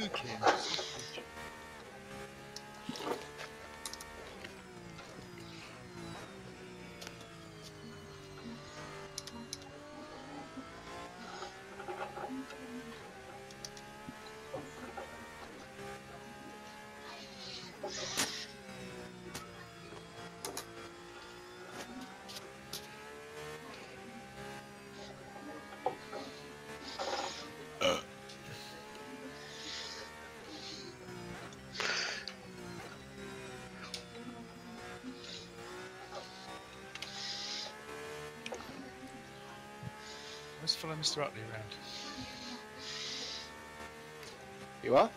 Cooking sausage. Let's follow Mr. Utley around. You are?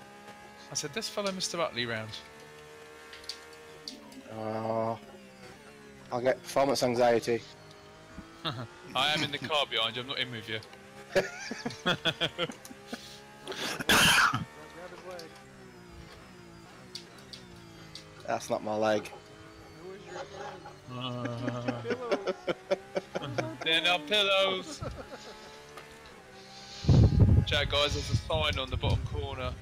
I said, let's follow Mr. Utley round. I'll get performance anxiety. I am in the car behind you, I'm not in with you. Grab his leg. That's not my leg. Where's your friend? Pillows. They're not pillows! Chat guys, there's a sign on the bottom corner.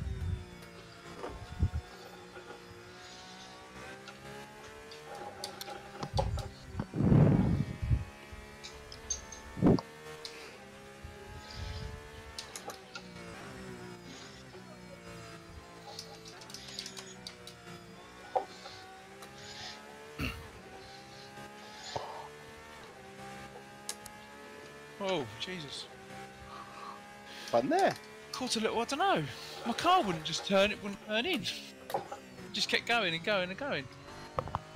Oh, Jesus. Fun there. Caught a little, I don't know. My car wouldn't just turn, it wouldn't turn in. It just kept going and going and going.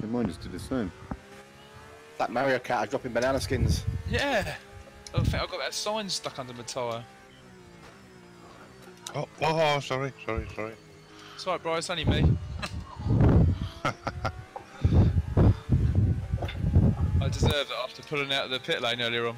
Yeah, mine just did the same. That Mario Kart dropping banana skins. Yeah. I think I got that sign stuck under my tyre. Oh, sorry. It's alright, bro, it's only me. I deserved it after pulling out of the pit lane earlier on.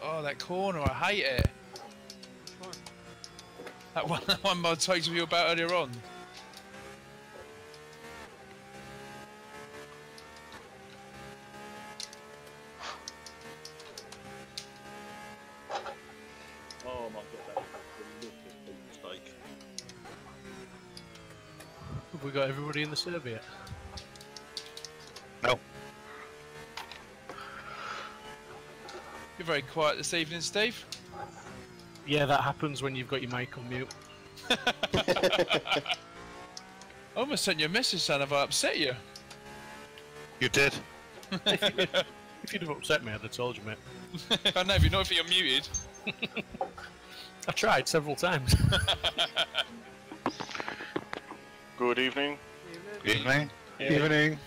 Oh, that corner, I hate it. Which one? That one I told you about earlier on. Oh my god, that was a delicious beef steak. Have we got everybody in the server yet? No. You're very quiet this evening, Steve. Yeah, that happens when you've got your mic on mute. I almost sent you a message saying have I upset you? You did. If you'd have upset me, I'd have told you, mate. I know, if you're muted. I tried several times. Good evening. Evening. Evening.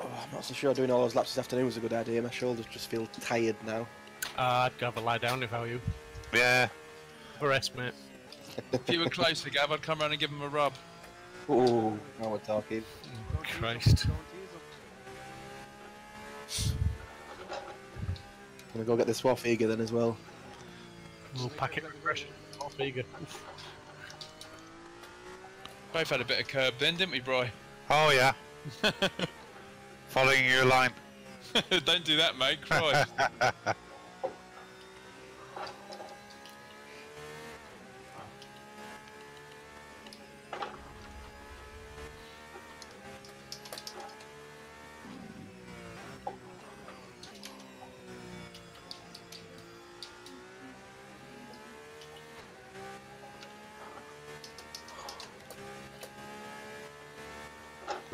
Oh, I'm not so sure doing all those laps this afternoon was a good idea. My shoulders just feel tired now. I'd have a lie down if I were you. Yeah. For rest, mate. If you were closer, Gav, I'd come round and give him a rub. Ooh, now we're talking. Don't Christ. Don't tease him. I'm gonna go get the Swarfiga then as well. Little packet refresh. Off eager. Both had a bit of curb then, didn't we, Bri? Oh yeah. Following your line. Don't do that, mate. Christ.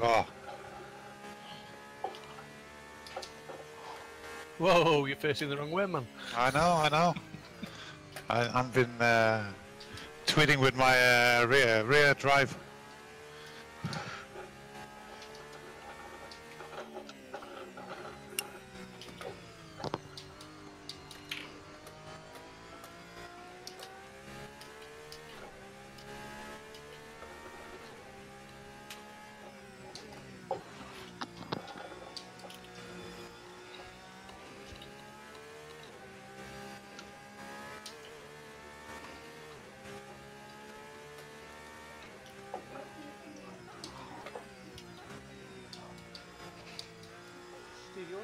Oh. Whoa, you're facing the wrong way, man. I know. I've been tweeting with my rear drive.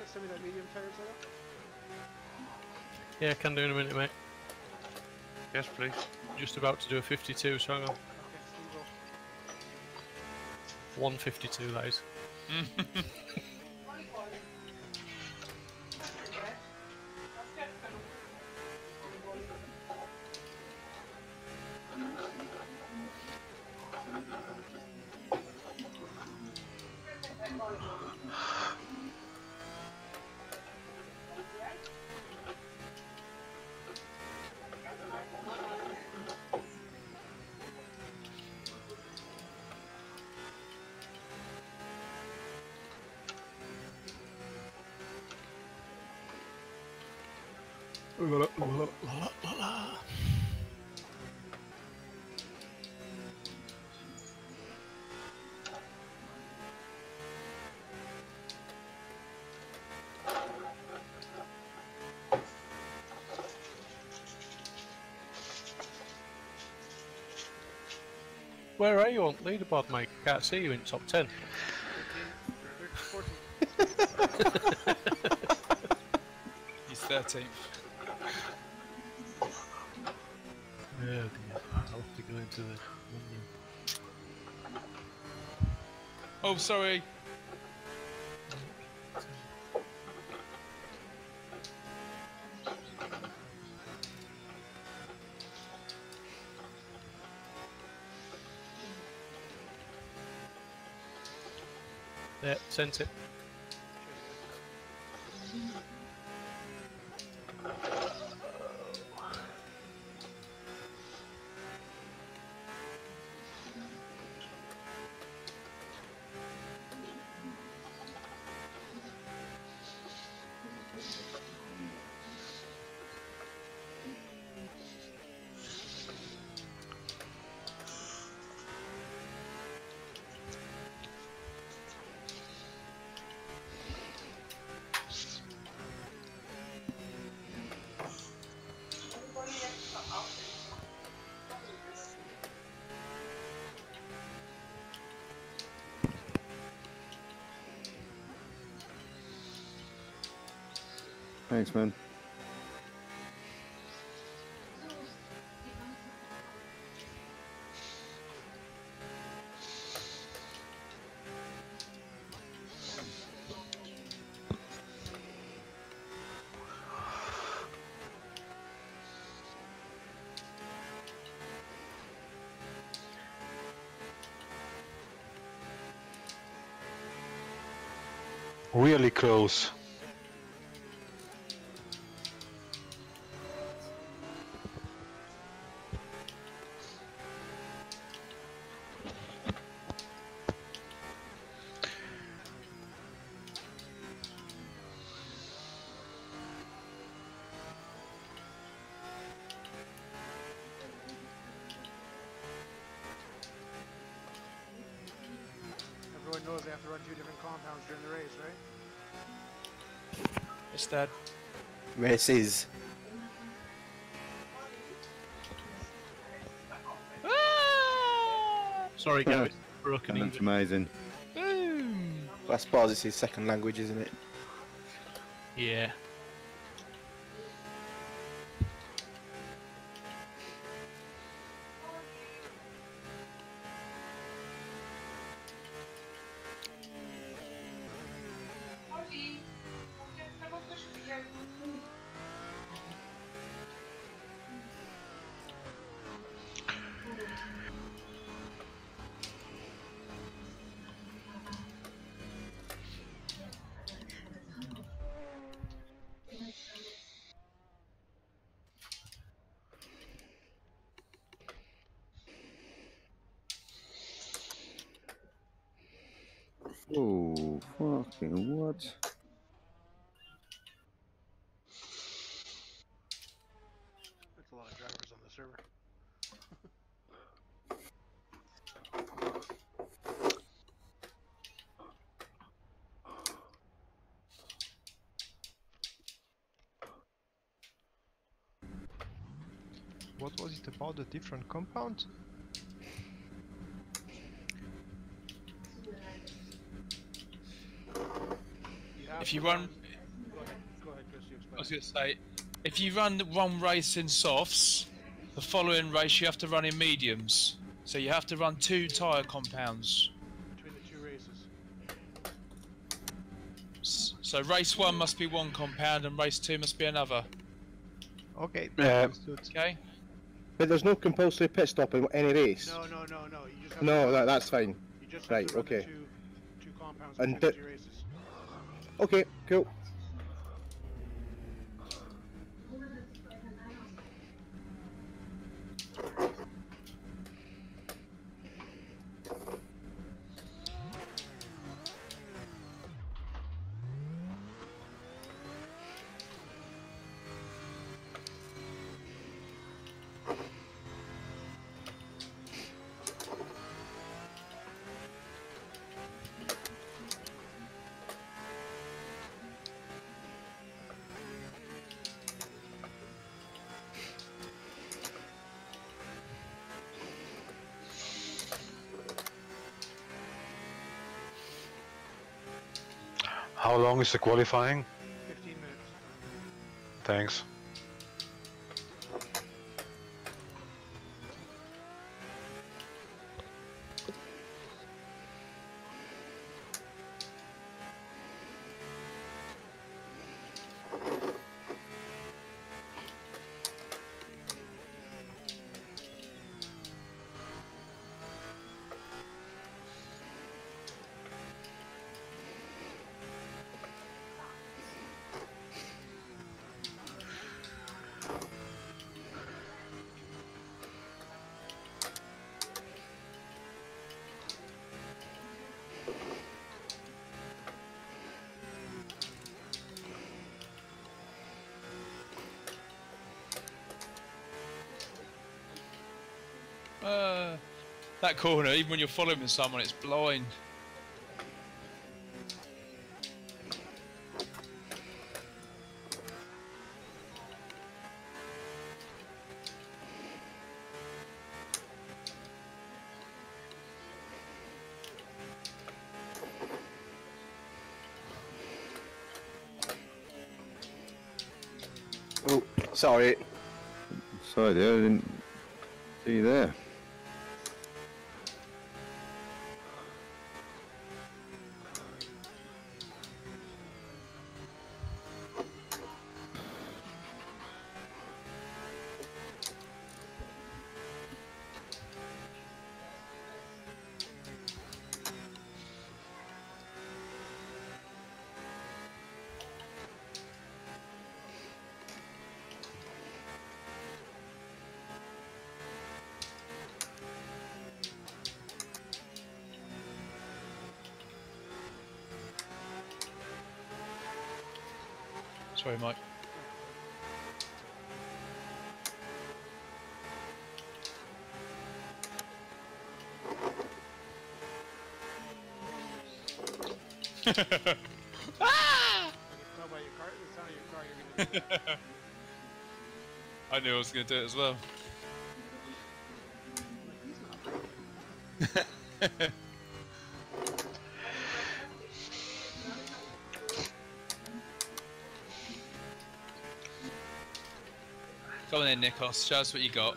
Send me that medium tire setup. Yeah, can do in a minute, mate. Yes, please. Just about to do a 52, so hang on. Okay, Steve-o. 152, that is. Where are you on leaderboard, Mike? Can't see you in top 10. 14. He's 13th. Oh dear, I'll have to go into the menu. Oh, sorry. Yeah, sent it. Thanks, man. Really close. Everyone knows they have to run 2 different compounds during the race, right? It's Dad. Races. Sorry, Gary. Broken That's English. amazing. Boom. I suppose it's his second language, isn't it? Yeah. Oh, fucking what? That's a lot of drivers on the server. What was it about the different compound? You have If to you run, I was going to say, if you run one race in softs, the following race you have to run in mediums. So you have to run 2 tyre compounds. between the 2 races. So race 1 must be 1 compound and race 2 must be another. Okay, Yeah. understood. Okay? But there's no compulsory pit stop in any race. No. You just have No, to run, that's fine. You just have Right, to run okay. the two compounds And between the 2 races. Okay, cool. How long is the qualifying? 15 minutes. Thanks. That corner, even when you're following someone, it's blind. Oh, sorry. Sorry there, I didn't see you there. Sorry, Mike. I can tell by your car, the sound of your car, you're gonna do that. I knew I was going to do it as well. Like, he's not braking. Come on then, Nikos. Show us what you got.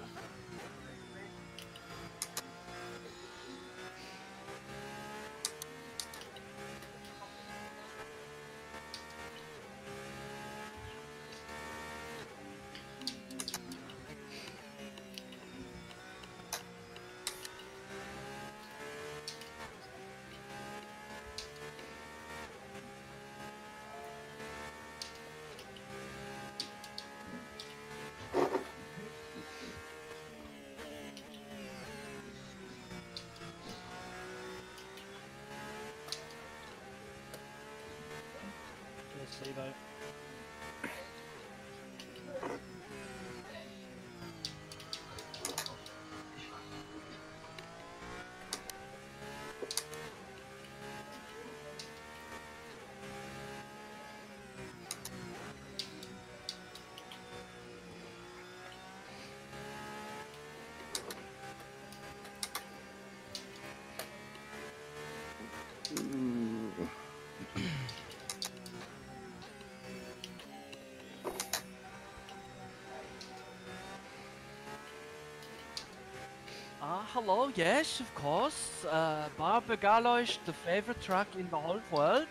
hello, yes, of course. Barber Galois, the favorite truck in the whole world.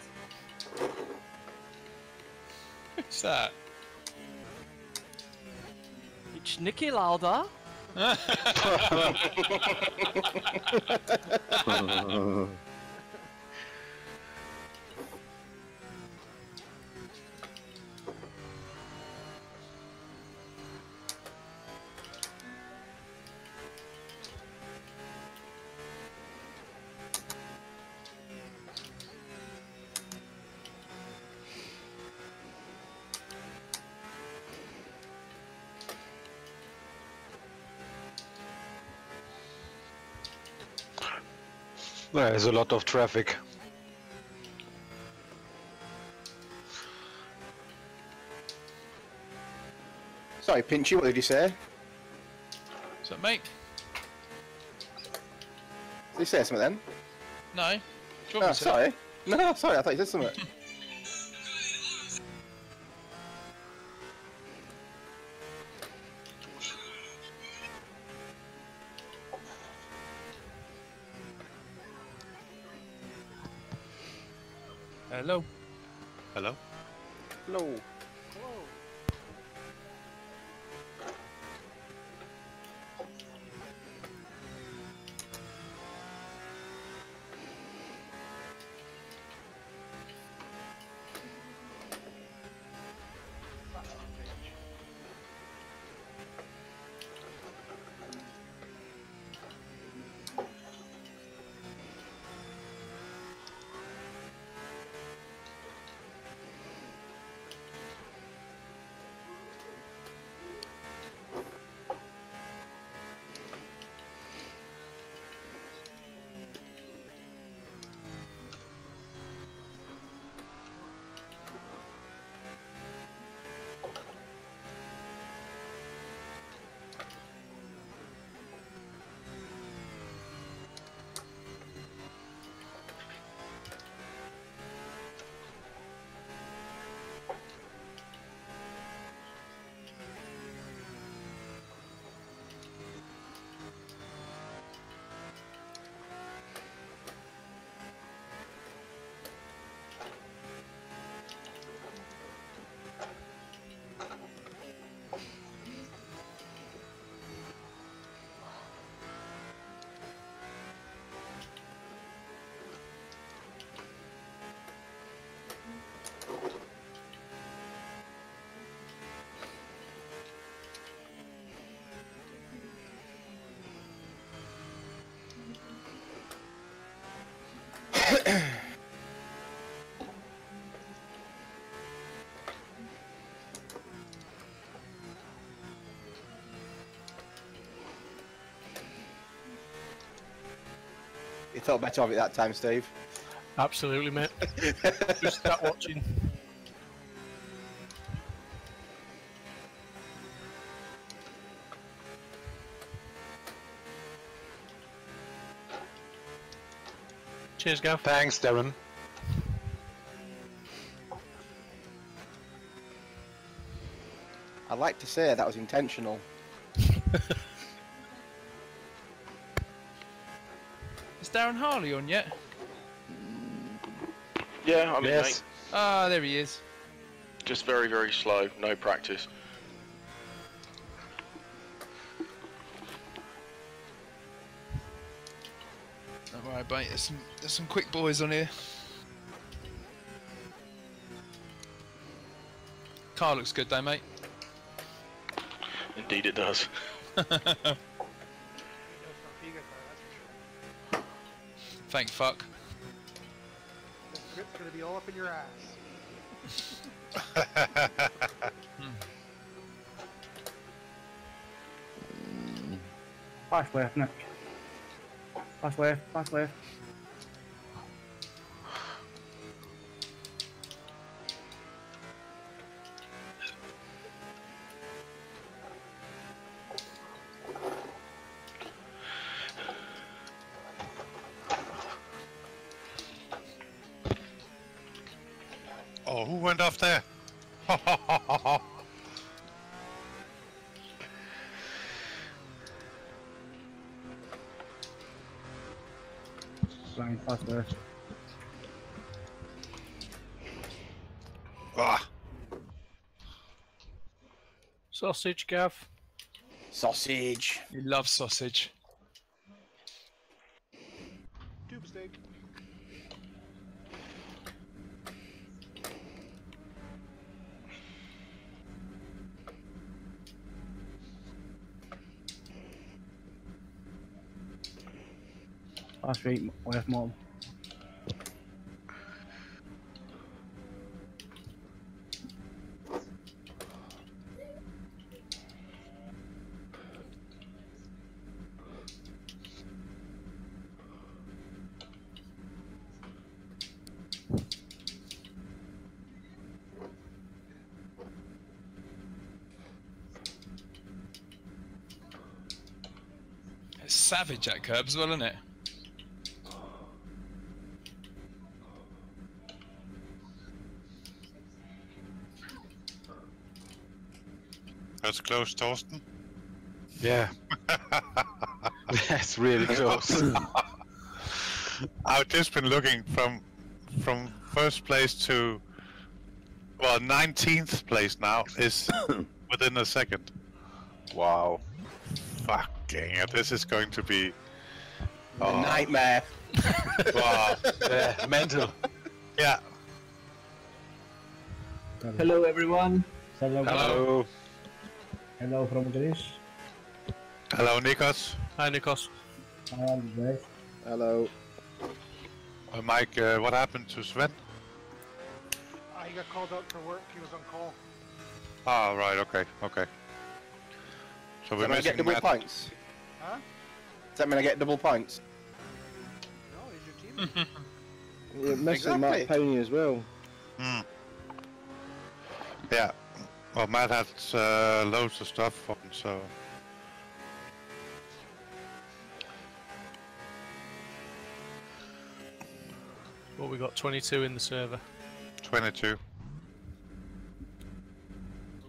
What's that? It's Nicky Lauda. There is a lot of traffic. Sorry, Pinchy, what did you say? Is that mate? Did you say something then? No. Do you want Oh, me to? sorry. No, sorry, I thought you said something. Hello. Hello? Hello. You thought better of it that time, Steve. Absolutely, mate. Just start watching. Cheers, Gav. Thanks, Darren. I'd like to say that was intentional. Is Darren Harley on yet? Yeah, I'm in, Yes. mate. Ah, there he is. Just very, very slow. No practice. Don't worry, mate. There's some quick boys on here. Car looks good, though, mate. Indeed, it does. Thank fuck. The grip's gonna be all up in your ass. Fast left, Nick. Fast left, fast left. Oh, who went off there? Flying fast left. Ah, Sausage, Gav. Sausage. You love sausage. Tube steak. Fast right, left mom. It's savage that curb as well, isn't it? that's close, Torsten. Yeah. That's really close. I've just been looking from first place to, well, 19th place now is within a second. Wow. Fucking it, this is going to be... A nightmare. Wow. Yeah, mental. Yeah. Hello everyone. Hello. Hello from Greece. Hello, Nikos. Hi, Nikos. Hi, guys. Hello. Mike, what happened to Sven? He got called out for work. He was on call. Ah, right, okay, okay. So Does we're that mean I get missing double Matt. points? Huh? Does that mean I get double points? No, he's your teammate. You're missing Matt Exactly. Powney as well. Hmm. Yeah. Well, Matt had loads of stuff for him, so... Well, we got 22 in the server. 22.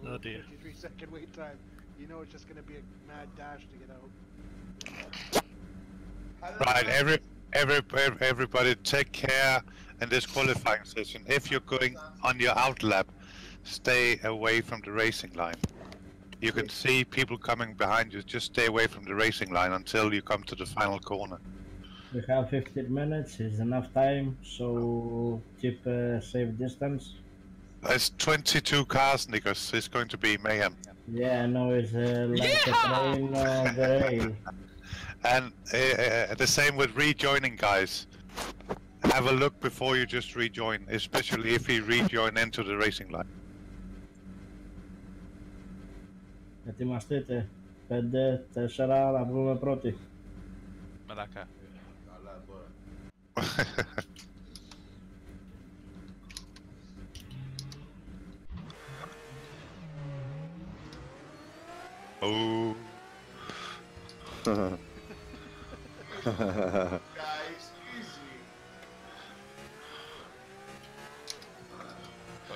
Oh dear. 53-second wait time. You know it's just going to be a mad dash to get out. Right, everybody take care in this qualifying session. If you're going on your out lap, stay away from the racing line. You can see people coming behind you, just stay away from the racing line until you come to the final corner. We have 15 minutes, it's enough time, so keep a safe distance. There's 22 cars, Nikos. It's going to be mayhem. Yeah, I know it's like a train on the rail. And the same with rejoining, guys. Have a look before you just rejoin, especially if you rejoin into the racing line. Ετοιμαστείτε. 5, 4, να βγούμε πρώτοι. Malaka. Oh. But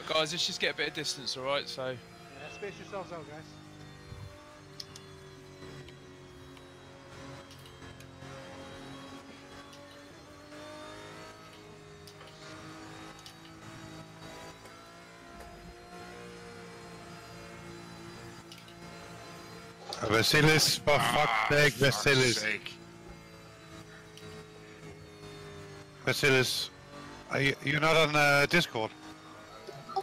guys, let's just get a bit of distance, alright? So, Yeah, space yourselves out, guys. Vasilis, for fuck's sake, Vasilis. Vasilis, you're not on Discord?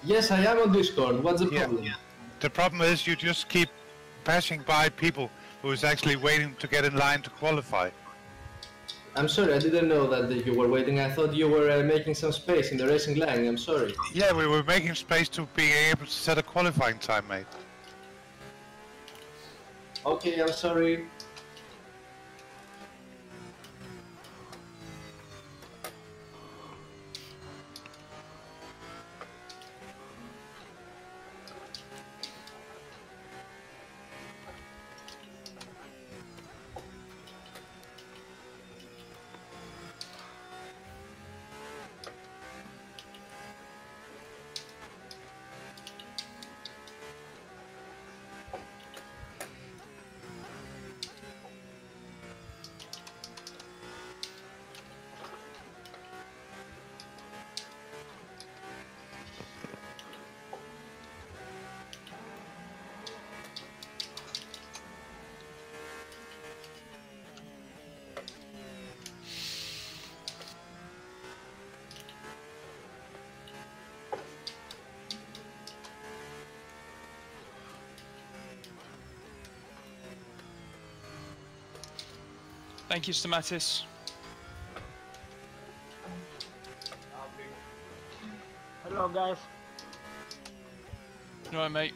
Yes, I am on Discord. What's the Yeah. problem? The problem is you just keep passing by people who is actually waiting to get in line to qualify. I'm sorry, I didn't know that you were waiting. I thought you were making some space in the racing line. I'm sorry. Yeah, we were making space to be able to set a qualifying time, mate. Okay, I'm sorry. Thank you, Stamatis. Hello, guys. You alright, mate?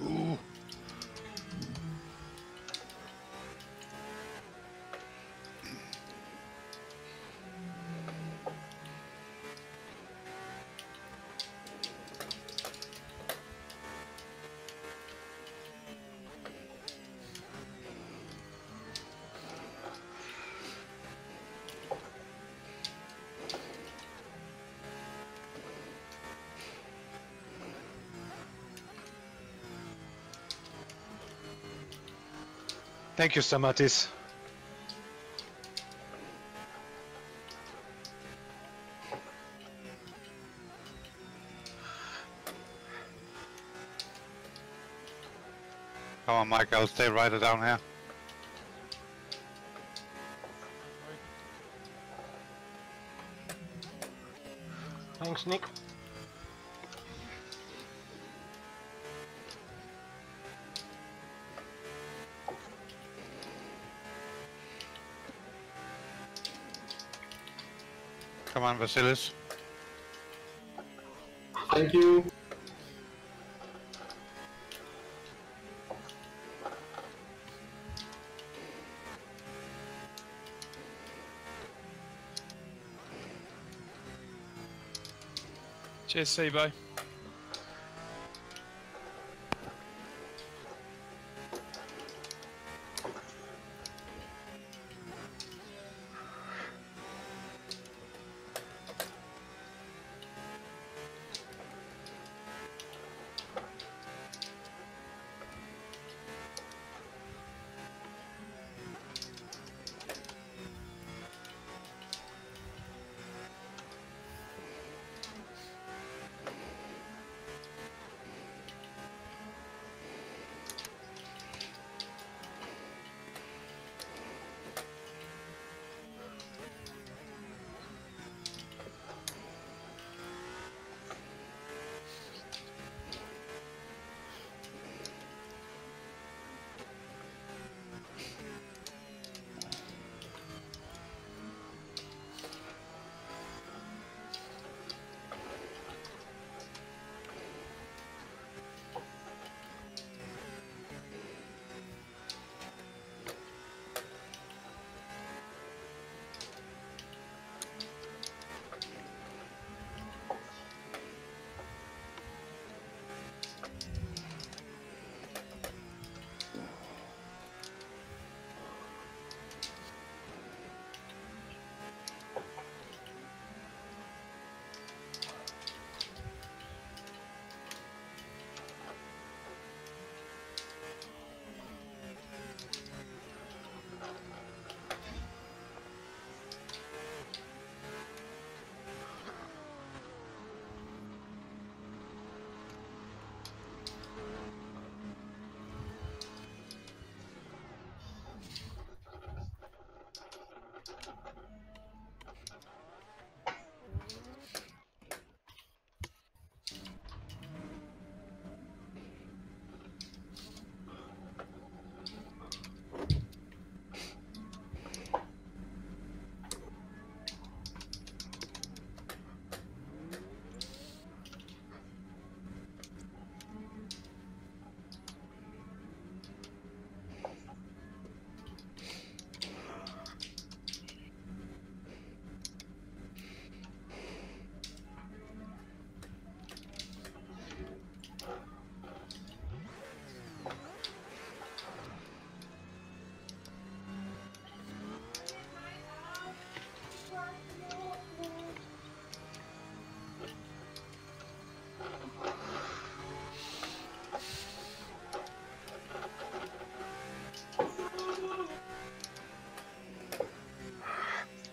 Ooh. Thank you, Stamatis. Come on, Mike, I'll stay right down here. Thanks, Nick. Come on, Vasilis. Thank you. Cheers, Seabo.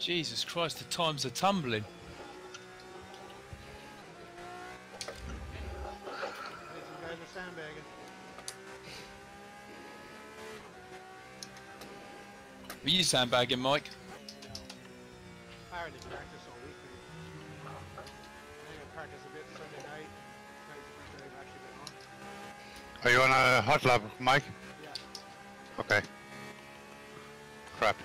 Jesus Christ, the times are tumbling. Some guys are sandbagging. Were you sandbagging, Mike? hardly practice all week. And then I practice a bit Sunday night. Tonight's the first day I've actually been on. Are you on a hot lap, Mike? Yeah. Okay. Crap.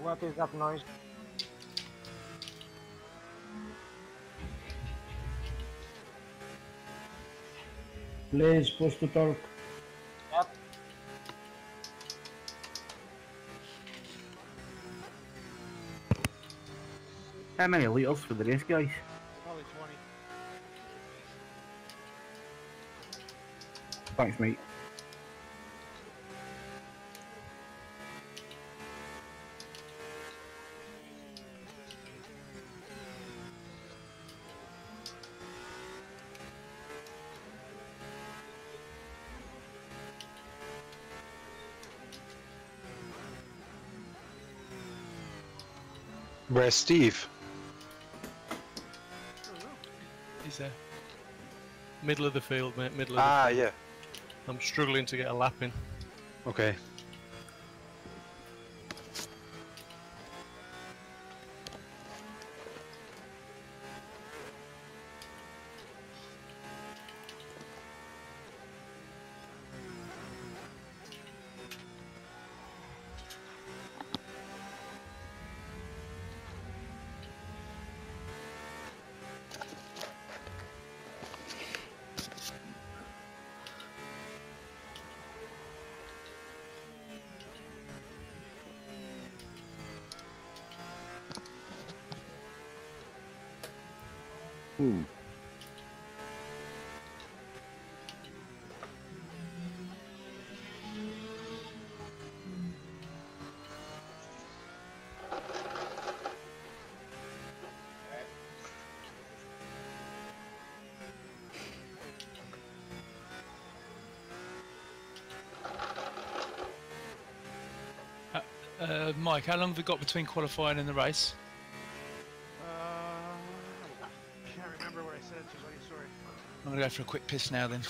What is that noise? Please push to talk. Yep. How many litres for the race, guys? Probably 20. Thanks, mate. Where's Steve? He's there. Middle of the field, mate. Middle of Ah, the field. yeah. I'm struggling to get a lap in. Okay. Mike, how long have we got between qualifying and the race? I can't remember what I said to buddy, sorry. I'm going to go for a quick piss now then.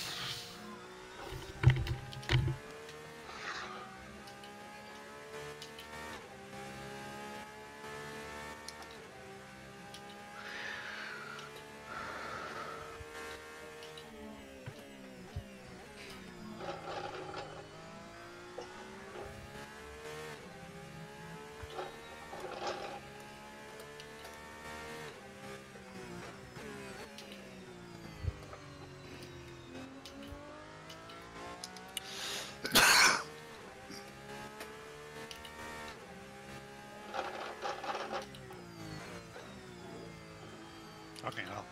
Fucking hell.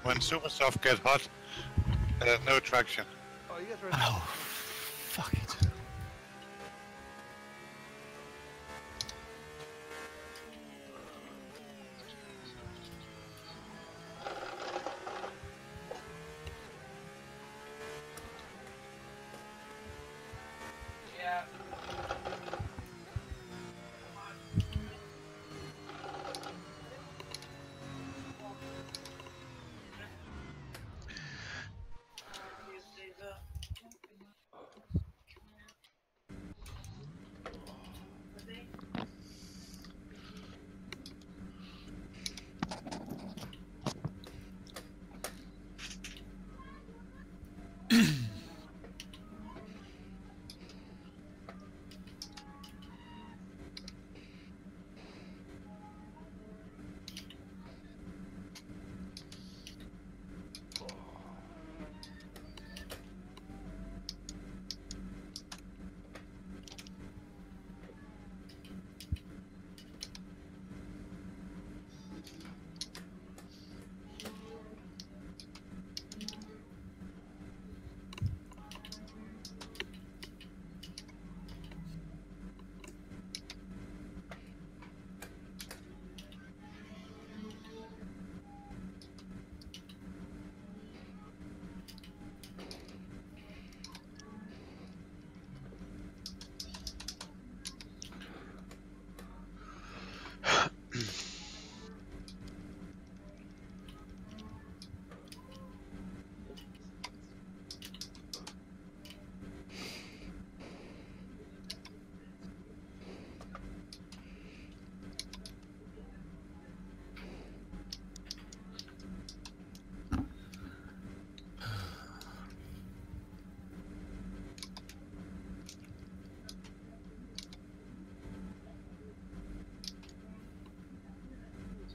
when super soft get hot, no traction. Oh, you guys ready? Oh, fuck it.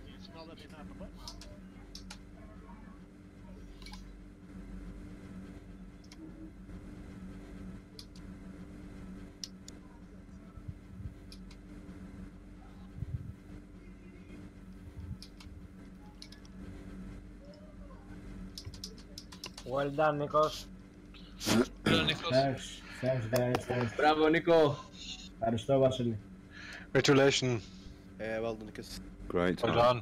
You smell that being on the button. Well done, Nikos. Thanks, guys, thanks. Μπράβο, Νίκο. Ευχαριστώ, Βασίλη. Congratulations. Well done, Nikas. Great Well time. done.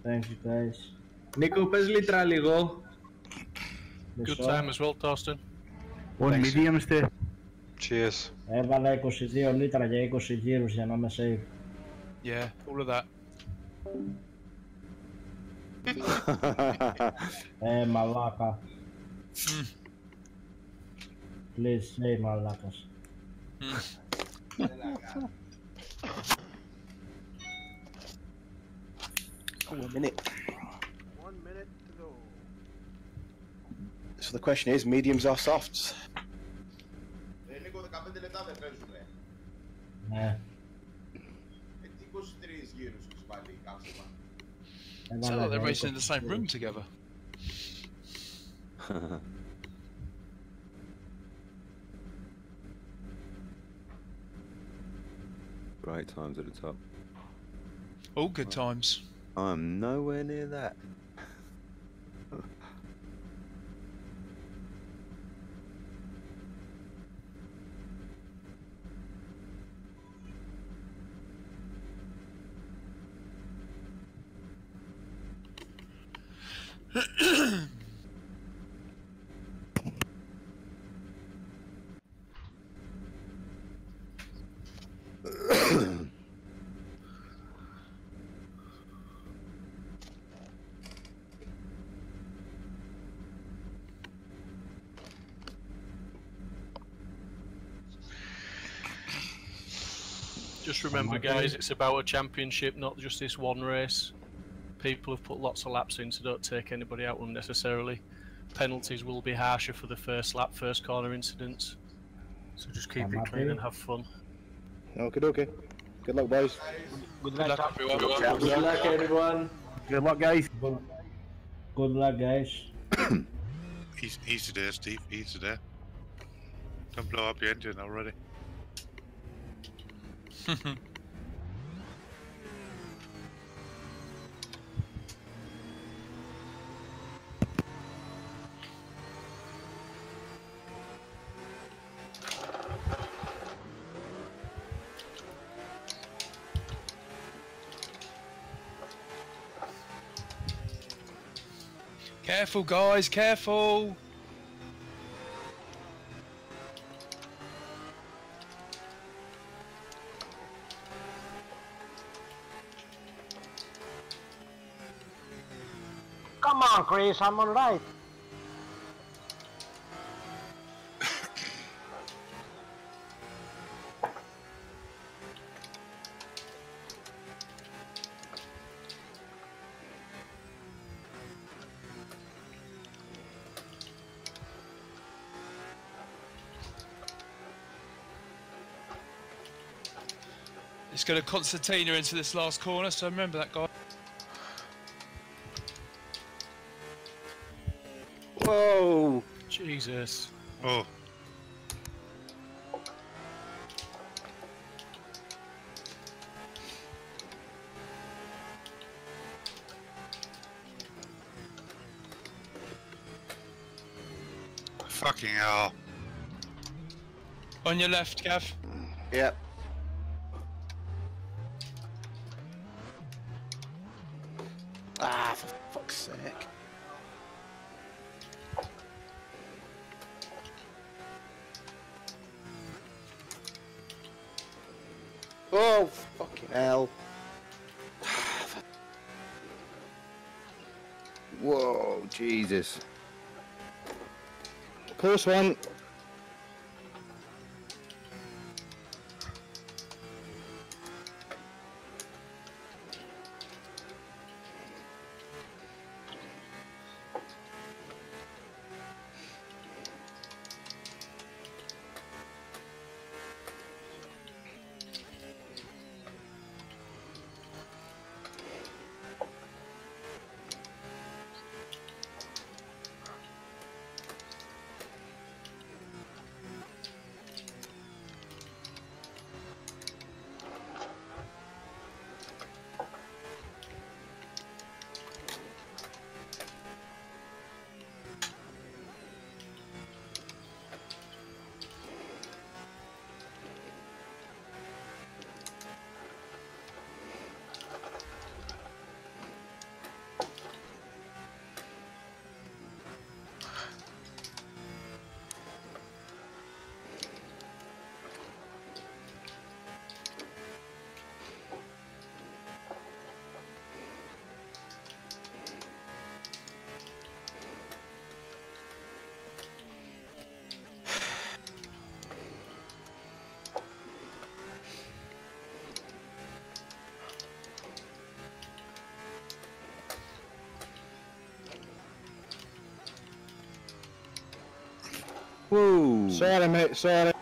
Thanks, you guys. Νίκο, πες λίτρα λίγο. Good time as well, Torsten. One Thanks. medium still. Cheers. Έβαλα 22 λίτρα για 20 γύρους για να είμαι safe. Yeah, all of that. Μαλάκα. Please say μαλάκας. Oh, 1 minute. 1 minute to go. So the question is, mediums or softs? Νίκο, 15 λεπτά δεν παίζουμε. Ναι. 23 γύρους έχεις βάλει καύσιμα. Sounds like they're racing in the same room together. Great times at the top. All good times. I'm nowhere near that. Just remember, guys, it's about a championship, not just this one race. People have put lots of laps in, so don't take anybody out unnecessarily. Penalties will be harsher for the first lap, first corner incidents. So just keep it clean and have fun. Okay, okay. Good luck, boys. Good Good luck, everyone. Good luck, everyone. Good luck, guys. Good luck, guys. Easy there, Steve. Easy there. Don't blow up your engine already. Careful, guys, careful. Come on, Chris, I'm alright. It's going to concertina into this last corner, so remember that, guy. Whoa! Jesus. Oh. Fucking hell. On your left, Gav. Yep. Ah, for fuck's sake. Oh, fucking hell. Whoa, Jesus. Close one. Whoa. Sorry, mate, sorry.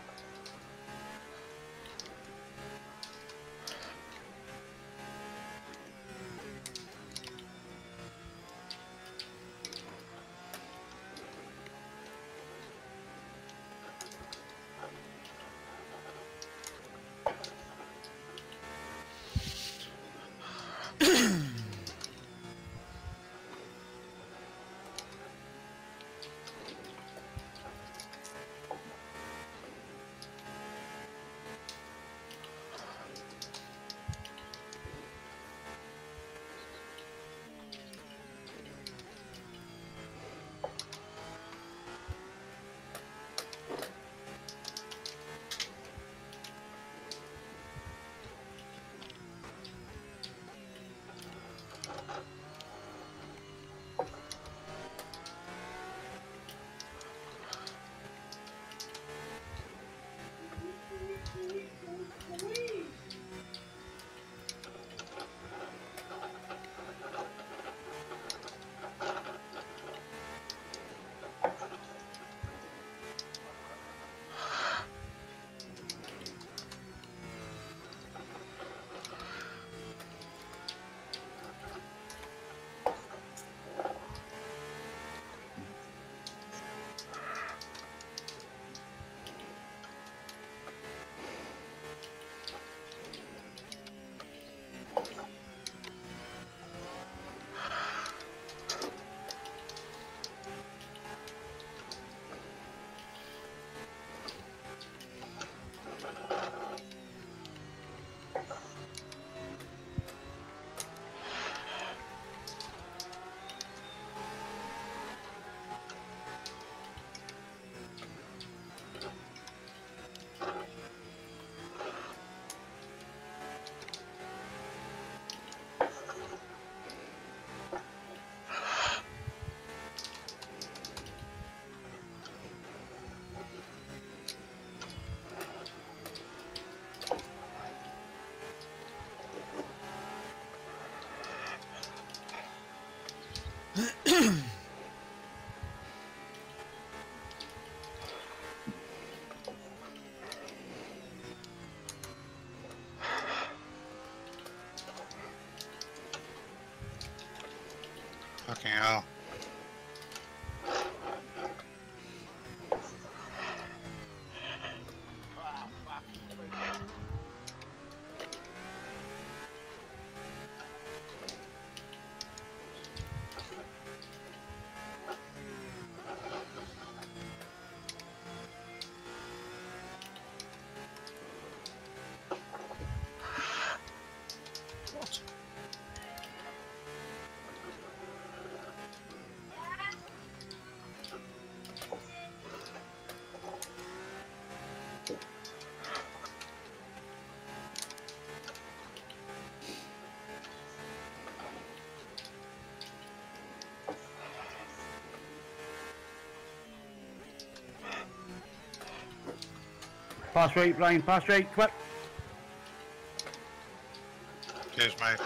Fucking hell. What? Pass right, Brian, pass right, quick. Cheers, mate.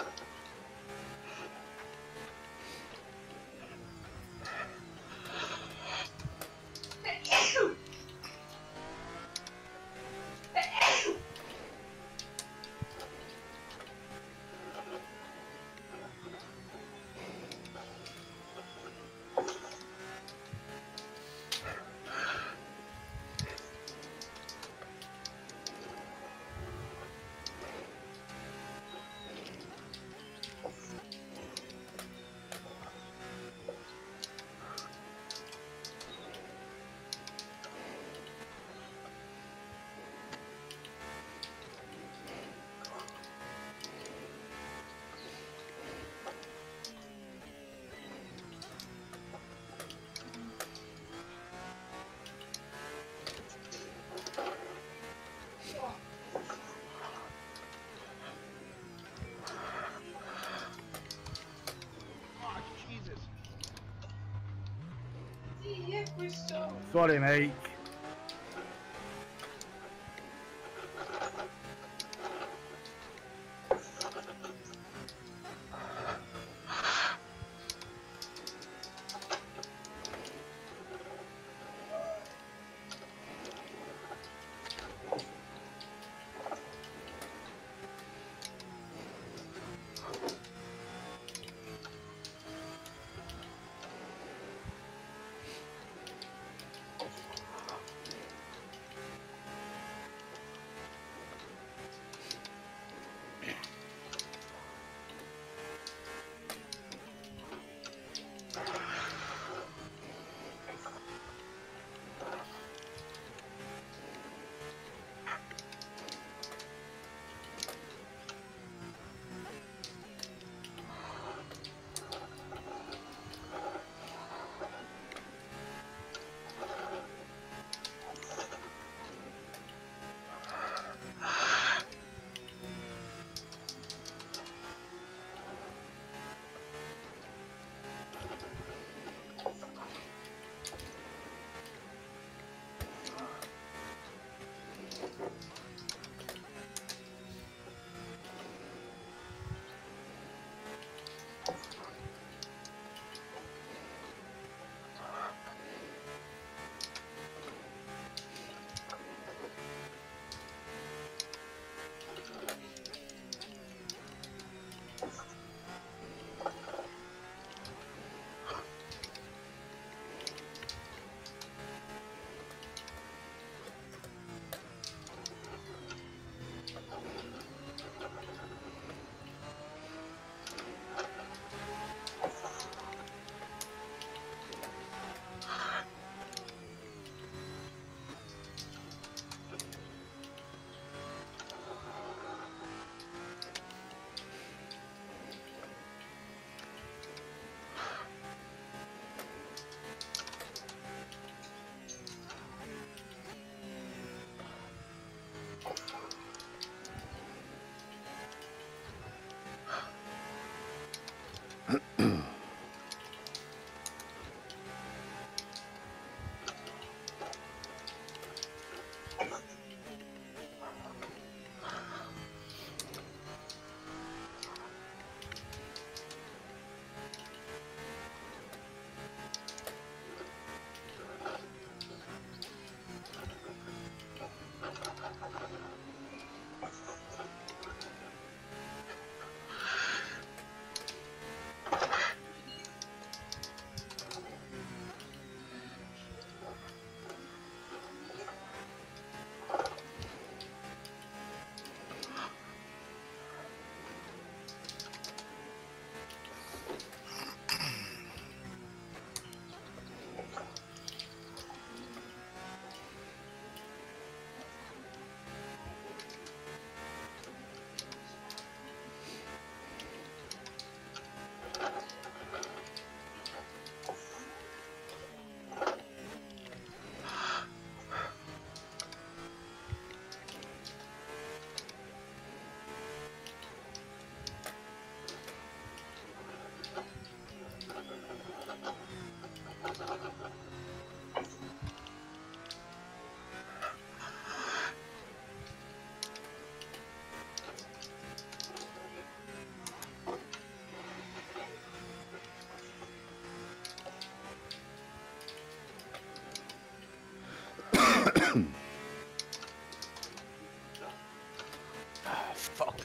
Jesus. Sorry, mate. Fuck.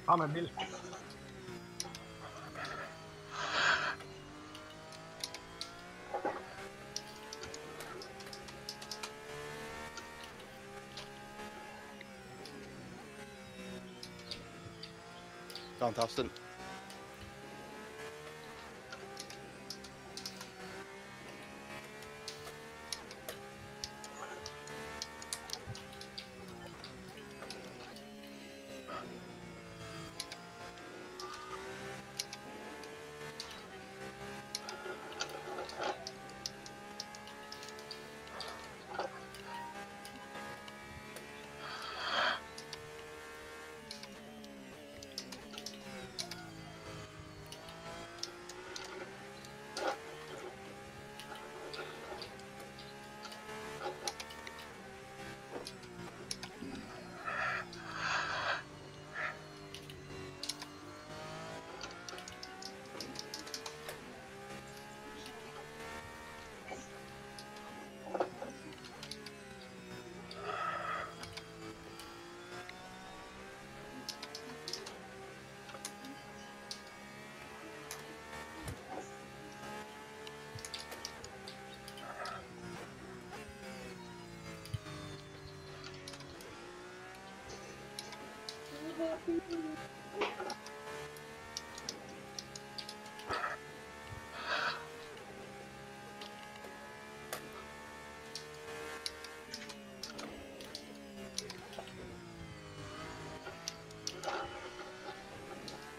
Come on, Bill. Fantastic.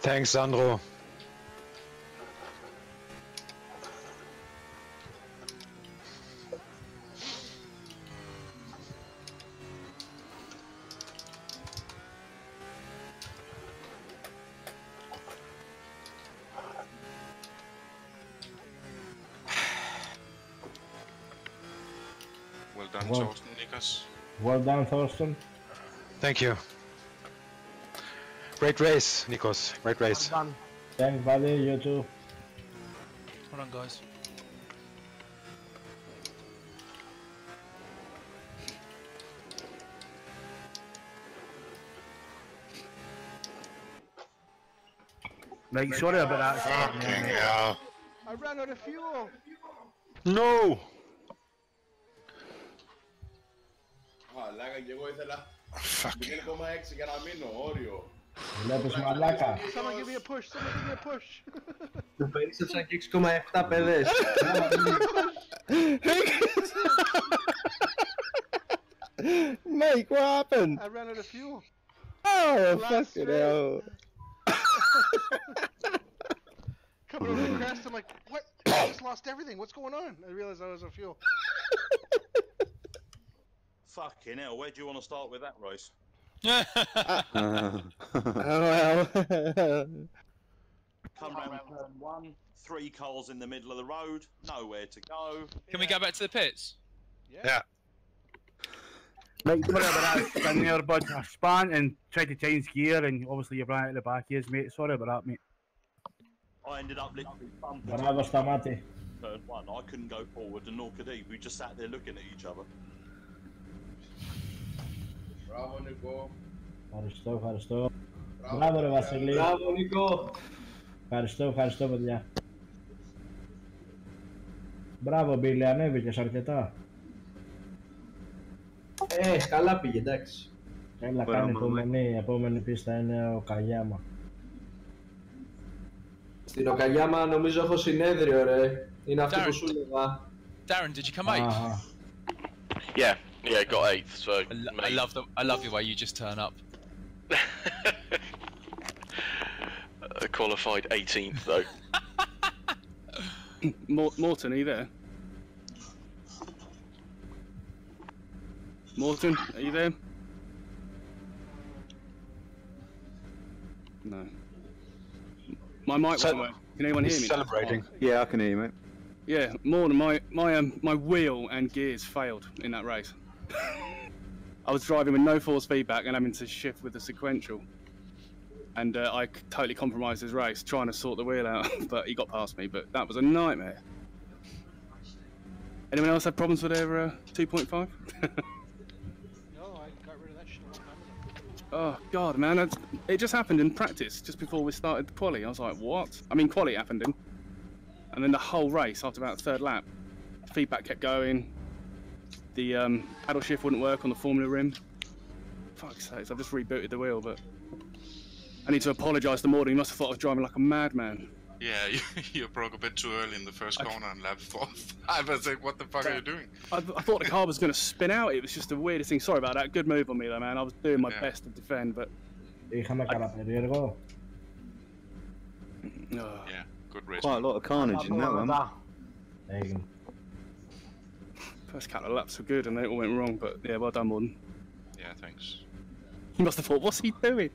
Thanks, Sandro. Well done, Well- Thorsten, Nikos. Well done, Thorsten. Thank you. Great race, Nikos. Great race. Well done. Thanks, buddy. You too. Well done, guys. Mate, sorry about that. Fucking hell. I ran out of fuel. No! Μαλάκα και εγώ ήθελα. Μην ακόμα 6 για να μείνω, όριο. Βλέπεις μαλάκα. Someone give me a push. Someone give me a push. Του περίσσεψαν και 6,7 παιδές. Mate, what happened? I ran out of fuel. Oh, Last fucking straight. hell. Coming over the crest, I'm like, what? I just lost everything. What's going on? I realized I was on fuel. Fucking hell, where do you want to start with that race? Oh, well. Come round turn 1, 3 cars in the middle of the road, nowhere to go. Can we go back to the pits? Yeah. Like, don't worry about that. Stand there, bud. I span and tried to change gear, and obviously you ran out of the back ears, mate. Sorry about that, mate. I ended up literally bumping Bravo, into Stamati. turn one. I couldn't go forward, and nor could he. We just sat there looking at each other. Bravo, Nico. Ευχαριστώ. Μπράβο ρε Βασίλη. Μπράβο Νίκο. Ευχαριστώ παιδιά. Μπράβο Μπίλη, ανέβηκες αρκετά. Καλά πήγε, εντάξει. Έλα, κάνει η επόμενη πίστα είναι ο Καγιάμα. Στην Οκαγιάμα νομίζω έχω συνέδριο, ρε. Είναι αυτή που σου έλεγα. Darren, did you come 8th? Yeah, got 8th. So I love the way you just turn up. Qualified 18th though. Morton, are you there? Morton, are you there? No. My mic wasn't working. Can anyone hear me? Celebrating. Yeah, I can hear you, mate. Yeah, Morton, my wheel and gears failed in that race. I was driving with no force feedback and having to shift with the sequential. And I totally compromised his race, trying to sort the wheel out, but he got past me, but that was a nightmare. Anyone else have problems with their 2.5? No, I got rid of that shit a long time ago. Oh god, man, it just happened in practice, just before we started the quali. I was like, what? I mean, quali happened in. And then the whole race, after about the third lap, feedback kept going. The paddle shift wouldn't work on the Formula rim. Fuck's sakes, I've just rebooted the wheel, but... I need to apologise to Morton, he must have thought I was driving like a madman. Yeah, you broke a bit too early in the first corner on lap 4. I was like, what the fuck are you doing? I thought the car was going to spin out, it was just the weirdest thing. Sorry about that, good move on me though, man. I was doing my best to defend, but... Είχαμε κανένα περίεργο. Yeah, good race. Quite a lot of carnage in that one. Έγινε. First couple of laps were good and they all went wrong, but yeah, well done, Morton. Yeah, thanks. He must have thought, what's he doing?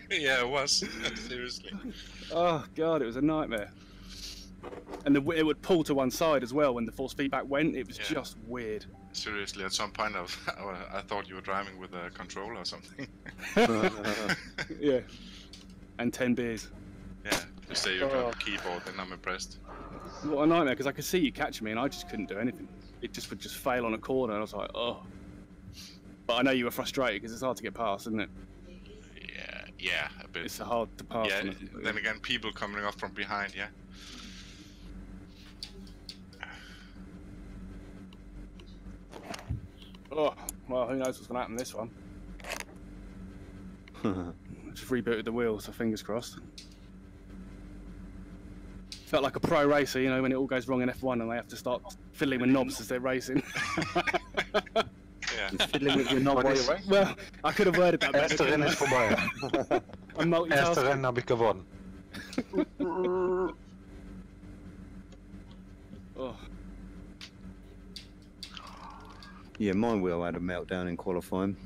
Yeah, it was. Seriously. Oh god, it was a nightmare. And it would pull to one side as well when the force feedback went. It was just weird. Seriously, at some point I thought you were driving with a controller or something. Yeah. And 10 beers. Yeah, you say you got a keyboard and I'm impressed. What a nightmare, because I could see you catching me and I just couldn't do anything. It just would just fail on a corner and I was like, oh. But I know you were frustrated because it's hard to get past, isn't it? Yeah, a bit. It's hard to pass. Yeah, then again, people coming up from behind, yeah. Oh, well, who knows what's going to happen this one. Just rebooted the wheel, so fingers crossed. Felt like a pro racer, you know, when it all goes wrong in F1 and they have to start fiddling with knobs as they're racing. Yeah. Fiddling with your knob while you're racing. Well, I could have worded that better. Erste Rennen ist vorbei. I'm multitasking. Erste Rennen habe ich gewonnen. Oh. Yeah, my wheel had a meltdown in qualifying.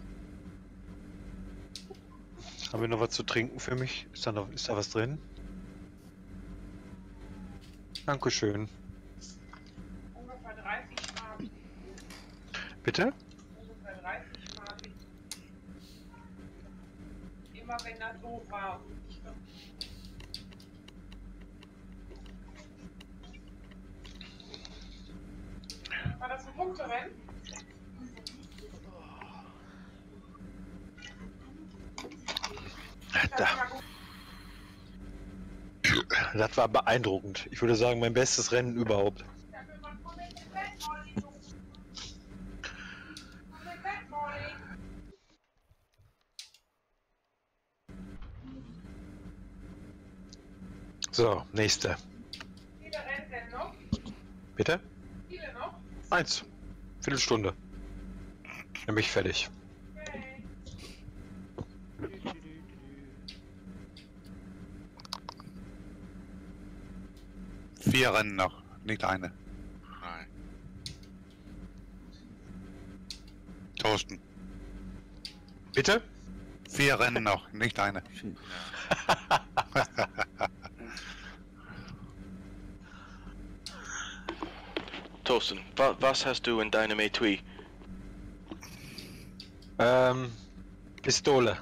Haben wir noch was zu trinken für mich? Ist da was drin? Dankeschön. Ungefähr 30 Mark. Bitte? Ungefähr 30 Mark. Immer wenn das so war. War das ein Punkterennen? Das war beeindruckend. Ich würde sagen, mein bestes Rennen überhaupt. So, nächste. Viele Rennen denn noch? Bitte? Viele noch? 1. Viertelstunde. Dann bin ich fertig. Vier Rennen noch, nicht eine. Nein. Thorsten. Bitte? 4 Rennen noch, nicht eine. Thorsten, was hast du in deinem Etui? Pistole.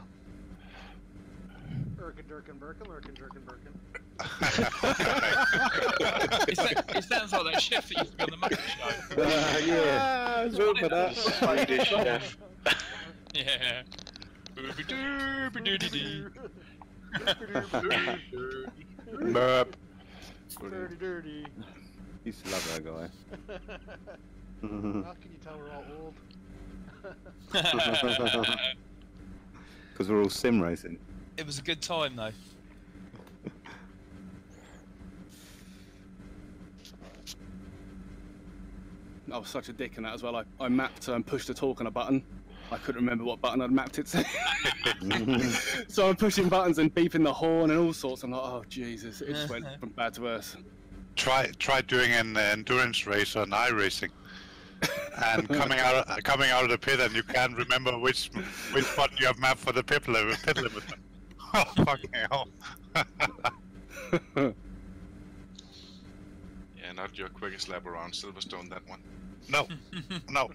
Erkin, Durkin, Birkin, Lurkin, Jerkin, Birkin. It sounds like that chef that used to be on the Muppet Show. Yeah, I was waiting for that. Swedish chef. Yeah. Burp. Dirty, dirty. Used to love that guy. How can you tell we're all old? Because we're all sim racing. It was a good time though. I was such a dick in that as well. I mapped and pushed a talk on a button. I couldn't remember what button I'd mapped it to. So I'm pushing buttons and beeping the horn and all sorts. I'm like, oh Jesus, it just went from bad to worse. Try doing an endurance race on iRacing, and coming out of the pit, and you can't remember which button you have mapped for the pit limit. Oh fucking hell! Yeah, not your quickest lap around Silverstone, that one. No, no.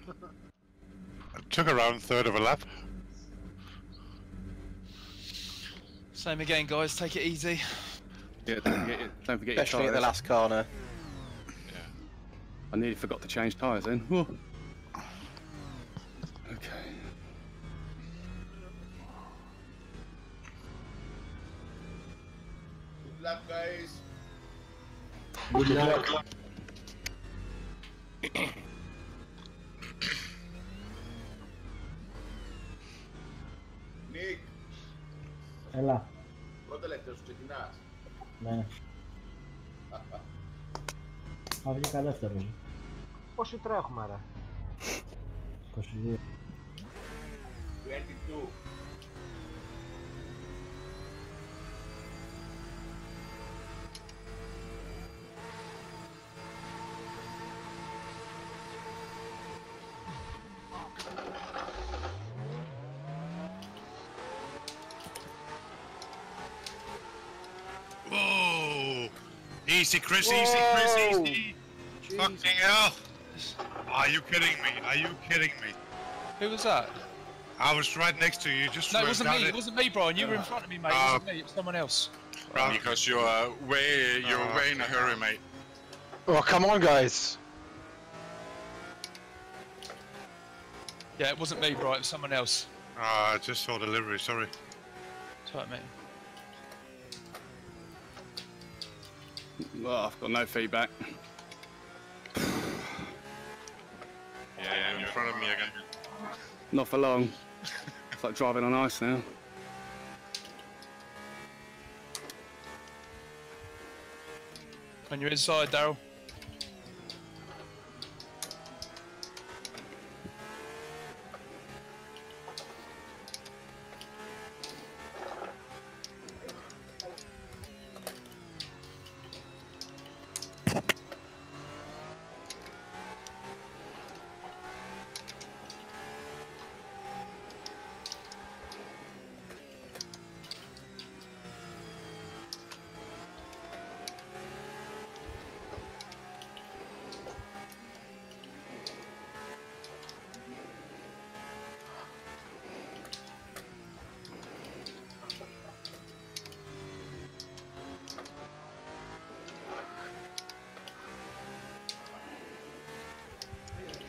It took around a third of a lap. Same again, guys. Take it easy. Yeah, don't forget Especially your at the tyres. last corner. I nearly forgot to change tyres then. Whew. Okay. Good luck, guys. Good luck. Nick, Έλα. πρώτο τελευταίος ξεκινάς. Ναι. Θα βγήκα δεύτερος. Πόσοι τρέχουμε ρε? 22. 22. Whoa! Easy, Chris. Easy, Chris. Easy. Fucking hell! Are you kidding me? Are you kidding me? Who was that? I was right next to you. Just No, it went wasn't down me. It wasn't me, Brian. You were in front of me, mate. It wasn't me. It was someone else. Because you're way in a hurry, mate. Oh, come on, guys. Yeah, it wasn't me, Brian. It was someone else. I just saw delivery. Sorry. It's right, mate. Well, I've got no feedback. Yeah, you're in front of me again. Not for long. It's like driving on ice now. When you're inside, Daryl.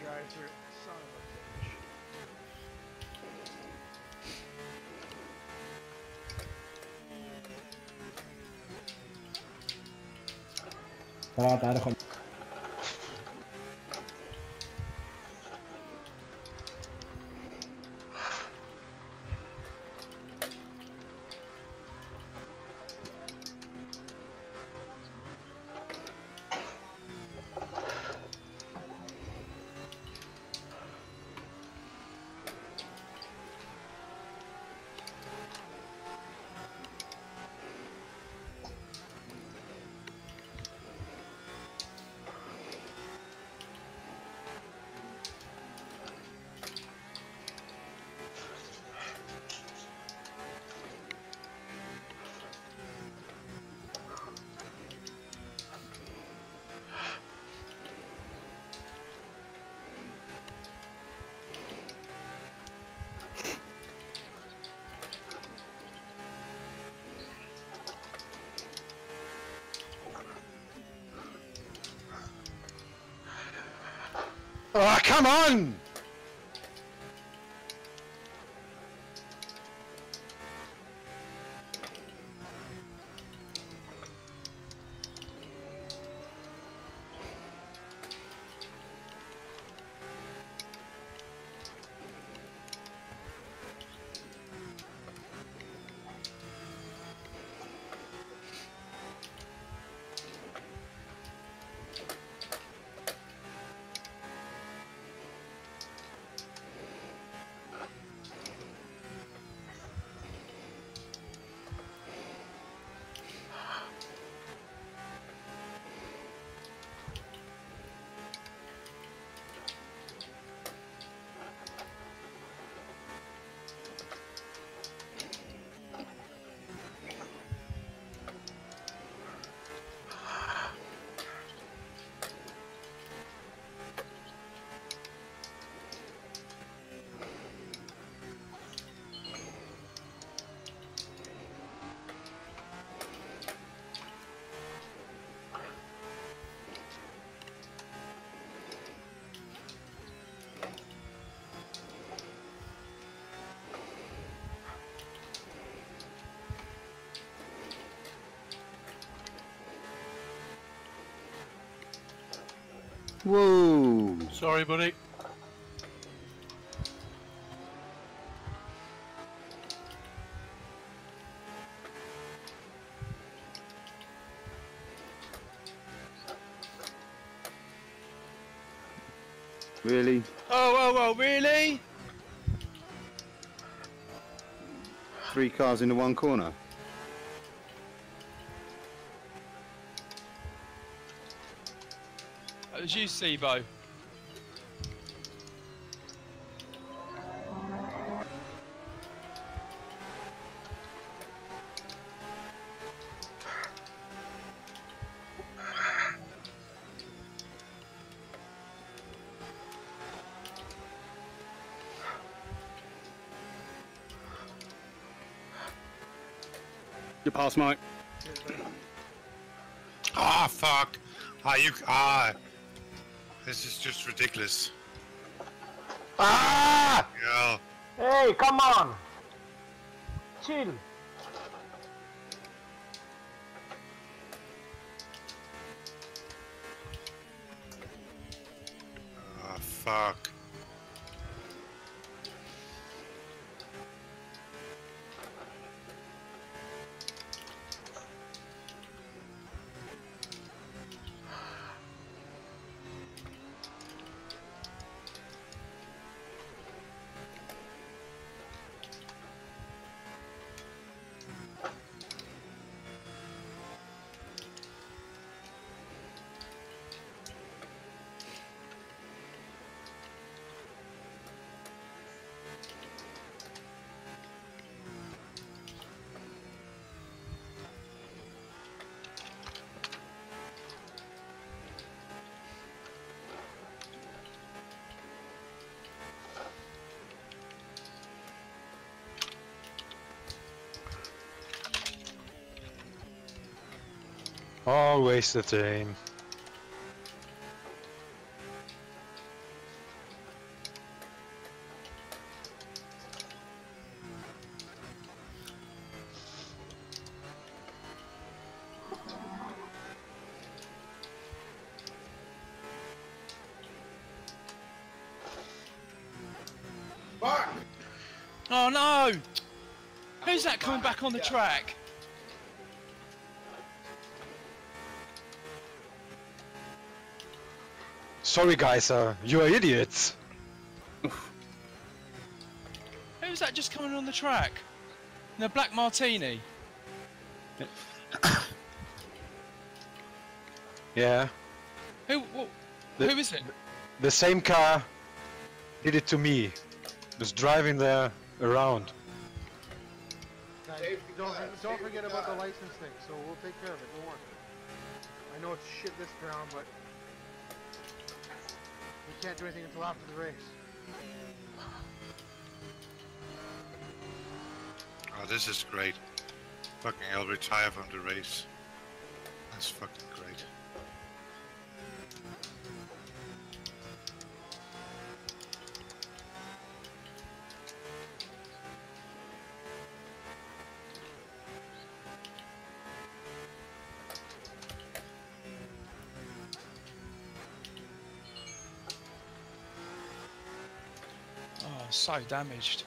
Drive through. Son of a bitch. Τώρα έρχομαι. Oh, come on! Whoa! Sorry, buddy. Really? Oh, really? 3 cars into one corner. That was you, Sibo. Good pass, Mike. Ah, fuck! Ah, this is just ridiculous. Ah! Yeah. Hey, come on! Chill. Ah, fuck. Always the same. Fuck! Oh no! Who's that coming back on the track? Sorry guys, you are idiots. Who's that just coming on the track? In a black martini? Yeah. Who is it? The same car did it to me. Was driving there around. Guys, don't forget about the license thing, so we'll take care of it, don't worry. I know it's shit this round, but we can't do anything until after the race. Oh, this is great. Fucking I'll retire from the race. That's fucking great. so damaged.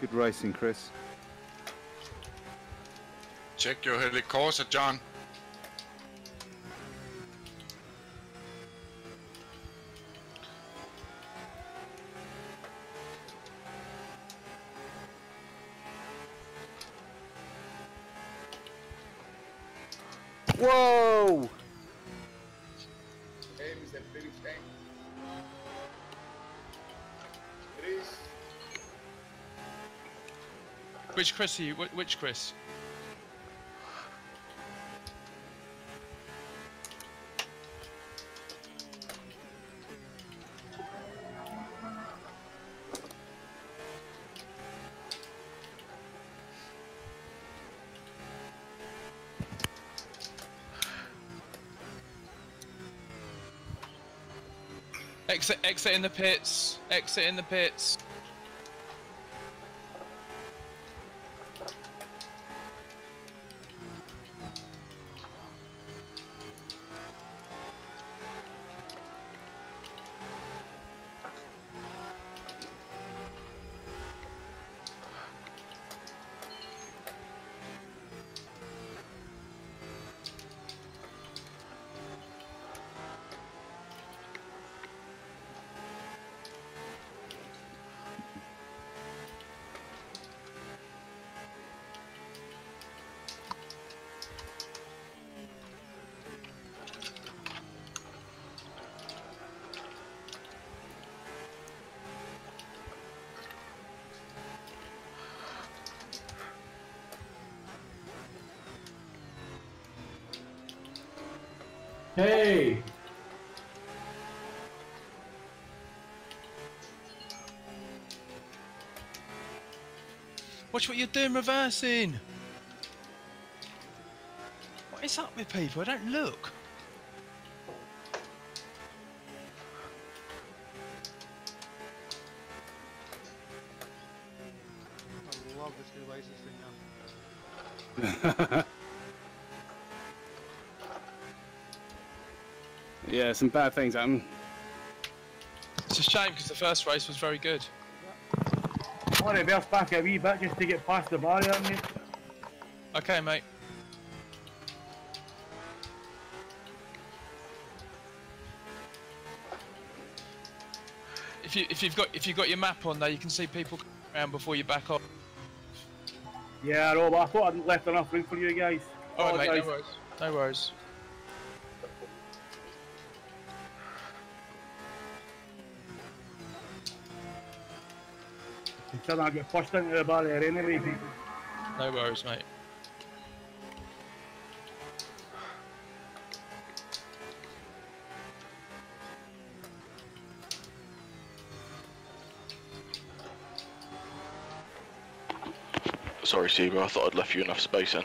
Good racing, Chris. Check your helicorsa, John. Whoa! Hey, Mr. Felix, hey. Chris. Which Chris are you? Which Chris? Exit in the pits. Exit in the pits. Hey! Watch what you're doing, reversing. What is up with people? Don't look. I love this new license thing now. Yeah, some bad things happen. It's a shame because the first race was very good. I'll reverse back a wee bit just to get past the barrier, mate. Okay, mate. If you've got your map on there, you can see people coming around before you back off. Yeah, I know, but I thought I'd left enough room for you guys. All right, mate. Apologise. No worries. No worries. Until I get pushed into the barrier anyway, people. No worries, mate. Sorry, Seba, I thought I'd left you enough space in.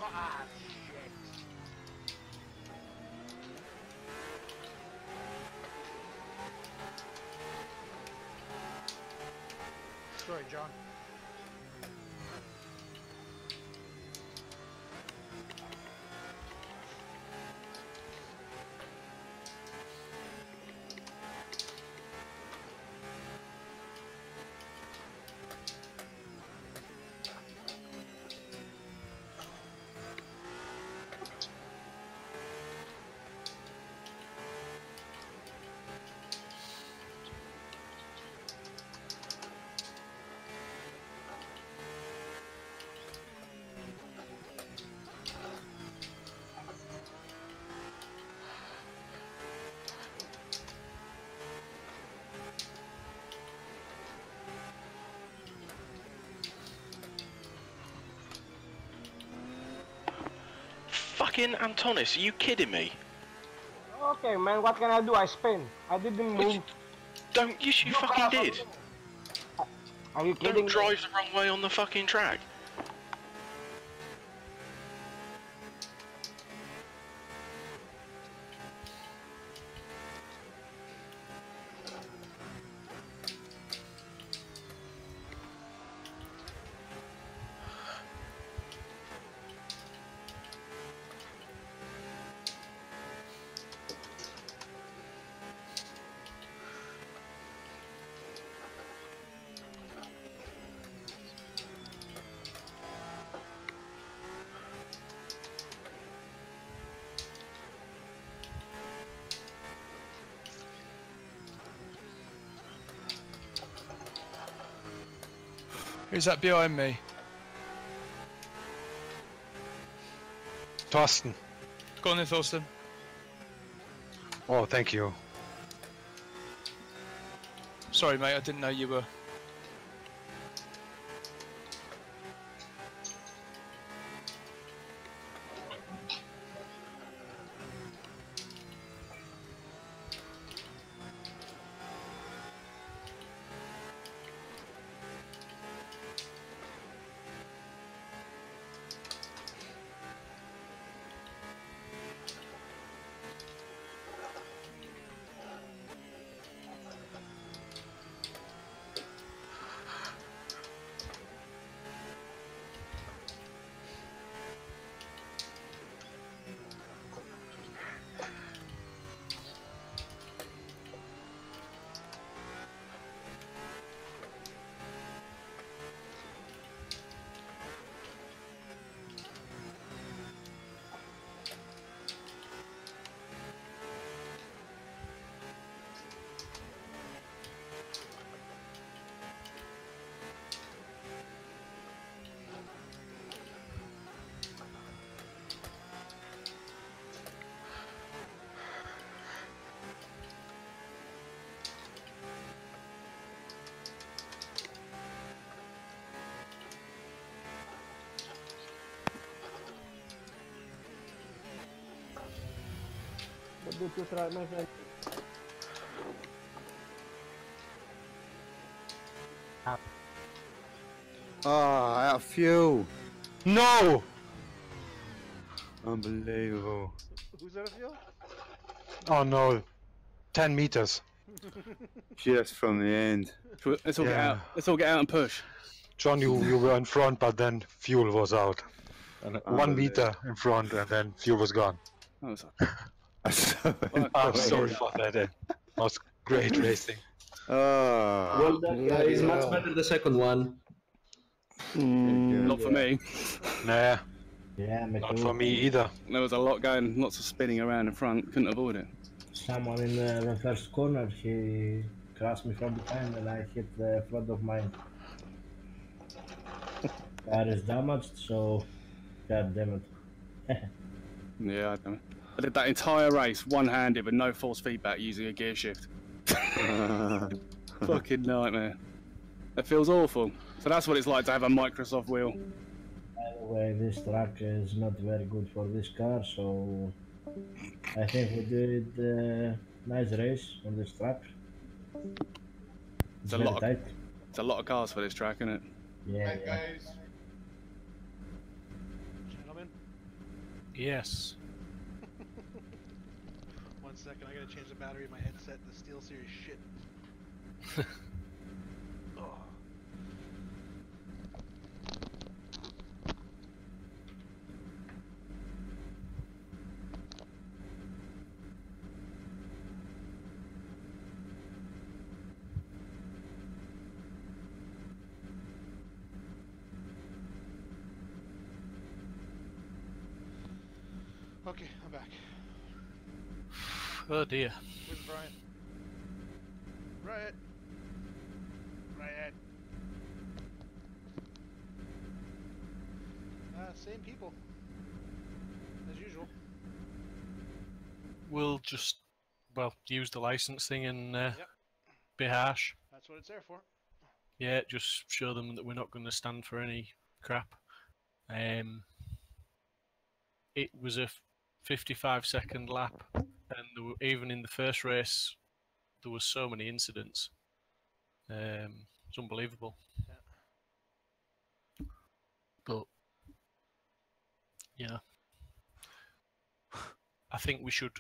Ah, shit. Sorry, John. fucking Antonis, are you kidding me? Okay, man, what can I do? I spin. I didn't move. Don't, yes you fucking did. Are you kidding Don't drive the wrong way on the fucking track. Who's that behind me? Thorsten. Go on then, Thorsten. Oh, thank you. Sorry, mate, I didn't know you were. What did you try, my friend? Oh, out of fuel. No! Unbelievable. Who's out of fuel? Oh no. 10 meters. Just from the end. Let's all get out. Let's all get out and push. John, you were in front, but then fuel was out. And 1 meter in front, and then fuel was gone. Oh, I'm sorry for that. That was great racing. Well done, guys. Much better the second one. Not for me. Nah. Yeah, me Not too. for me either. There was a lot going, lots of spinning around in front. Couldn't avoid it. Someone in the first corner, he crashed me from behind and I hit the front of mine. Car is damaged, so god damn it. Yeah, I did that entire race one-handed with no force feedback using a gear shift. Fucking nightmare. It feels awful. So that's what it's like to have a Microsoft wheel. By the way, this track is not very good for this car, so I think we did a nice race on this track. It's a lot of cars for this track, isn't it? Yeah, Guys. Gentlemen. Yes. 1 second, I gotta change the battery in my headset. The SteelSeries shit. Oh. Okay, I'm back. Oh dear. Where's Brian? Riot. Riot. Same people. As usual. We'll just, well, use the licensing and be harsh. That's what it's there for. Yeah, just show them that we're not going to stand for any crap. It was a 55-second lap, and even in the first race, there was so many incidents. It's unbelievable. But yeah, I think we should.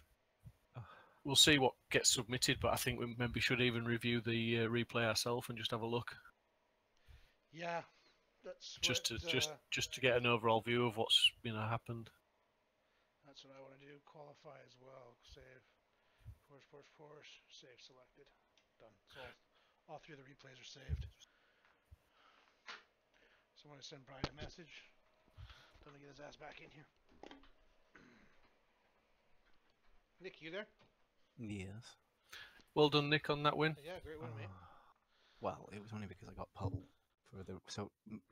We'll see what gets submitted, but I think we maybe should even review the replay ourselves and just have a look, Yeah, that's just what, to get an overall view of what's happened. That's what I want to do. Qualify as well. Save. Porsche. Save selected. Done. So all three of the replays are saved. So I'm going to send Brian a message. Tell him to get his ass back in here. Nick, you there? Yes. Well done, Nick, on that win. Yeah, great win, mate. Well, it was only because I got pole for the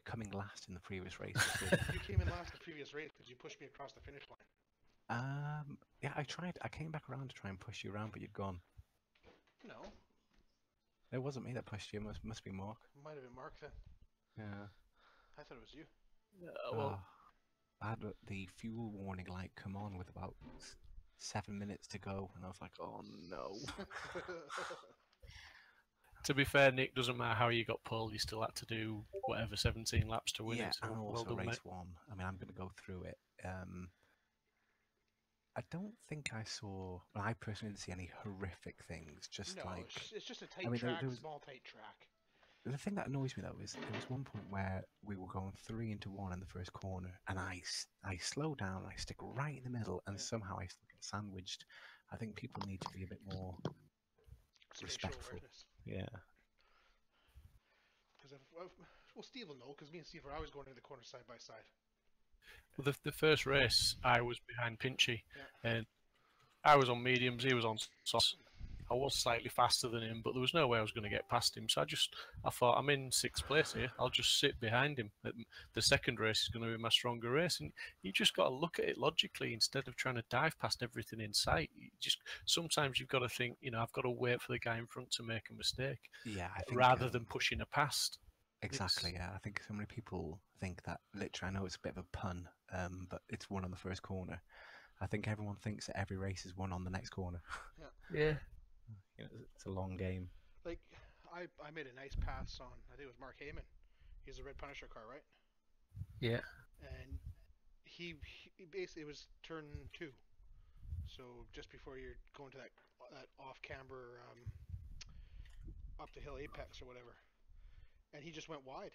coming last in the previous race. You came in last the previous race because you pushed me across the finish line. Yeah, I tried. I came back around to try and push you around, but you'd gone. No. It wasn't me that pushed you. It must be Mark. Might have been Mark then. Yeah. I thought it was you. Well, I had the fuel warning light come on with about 7 minutes to go, and I was like, "Oh no." To be fair, Nick, doesn't matter how you got pole, you still had to do whatever 17 laps to win yeah, it. So and also well done, race mate. 1. I mean, I'm going to go through it. I don't think I saw. Well, I personally didn't see any horrific things. Just no, like it's just a tight there track, was, small tight track. the thing that annoys me though is there was one point where we were going 3 into 1 in the first corner, and I slow down, I stick right in the middle, and somehow I still get sandwiched. I think people need to be a bit more respectful. Yeah. Because well, Steve will know because me and Steve are always going to the corner side by side. Well, the first race, I was behind Pinchy, and I was on mediums, he was on softs. I was slightly faster than him, but there was no way I was going to get past him. So I thought, I'm in 6th place here. I'll just sit behind him. The second race is going to be my stronger race, and you just got to look at it logically instead of trying to dive past everything in sight. Sometimes you've got to think, I've got to wait for the guy in front to make a mistake, Yeah, I think, rather than pushing a past. Exactly. Yeah, I think so many people think that. Literally, I know it's a bit of a pun, but it's won on the first corner. I think everyone thinks that every race is won on the next corner. Yeah. It's a long game. Like, I made a nice pass on, I think it was Mark Heyman. He's a Red Punisher car, right? Yeah. And he basically, it was turn 2. So just before you're going to that off-camber, up the hill apex or whatever. And he just went wide.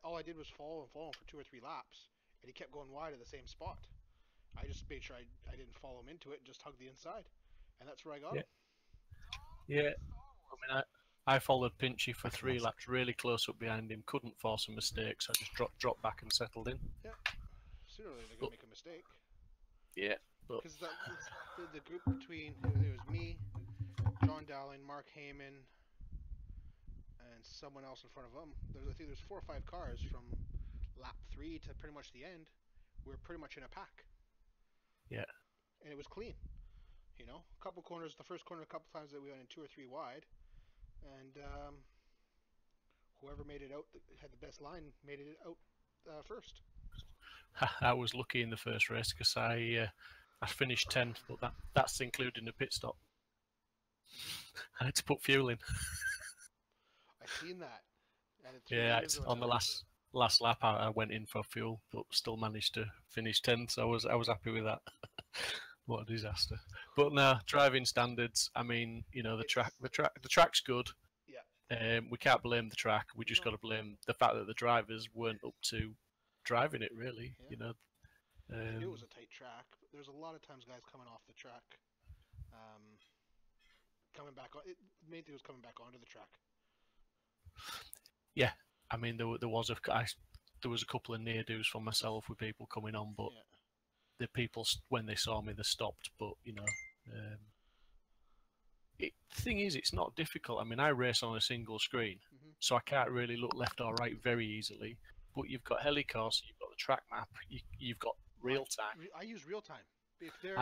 All I did was follow him for 2 or 3 laps. And he kept going wide at the same spot. I just made sure I didn't follow him into it, just hugged the inside. And that's where I got him. Yeah. I mean, I followed Pinchy for 3 laps, really close up behind him, couldn't force a mistake, so I just dropped back and settled in. Yeah. Sooner or later they're going to make a mistake. Yeah, but... Because the group between, it was me, John Dowling, Mark Heyman, and someone else in front of them. I think there's 4 or 5 cars from lap 3 to pretty much the end. We were pretty much in a pack. Yeah. And it was clean. A couple corners, the first corner a couple times that we went in 2 or 3 wide. And whoever made it out, had the best line, made it out first. I was lucky in the first race because I finished 10th, but that's including the pit stop. I had to put fuel in. I've seen that. Yeah, on the last lap I went in for fuel, but still managed to finish 10th. So I was happy with that. What a disaster! But no, driving standards. I mean, the track's good. Yeah. We can't blame the track. We just got to blame the fact that the drivers weren't up to driving it. Really, I knew it was a tight track. But there's a lot of times guys coming off the track, coming back on. The main thing was coming back onto the track. Yeah, I mean there was a couple of near-dos for myself with people coming on, but the people when they saw me they stopped. But the thing is, it's not difficult. I mean, I race on a single screen, so I can't really look left or right very easily. But you've got helicourse, you've got the track map, you've got real time. I use real time. If they're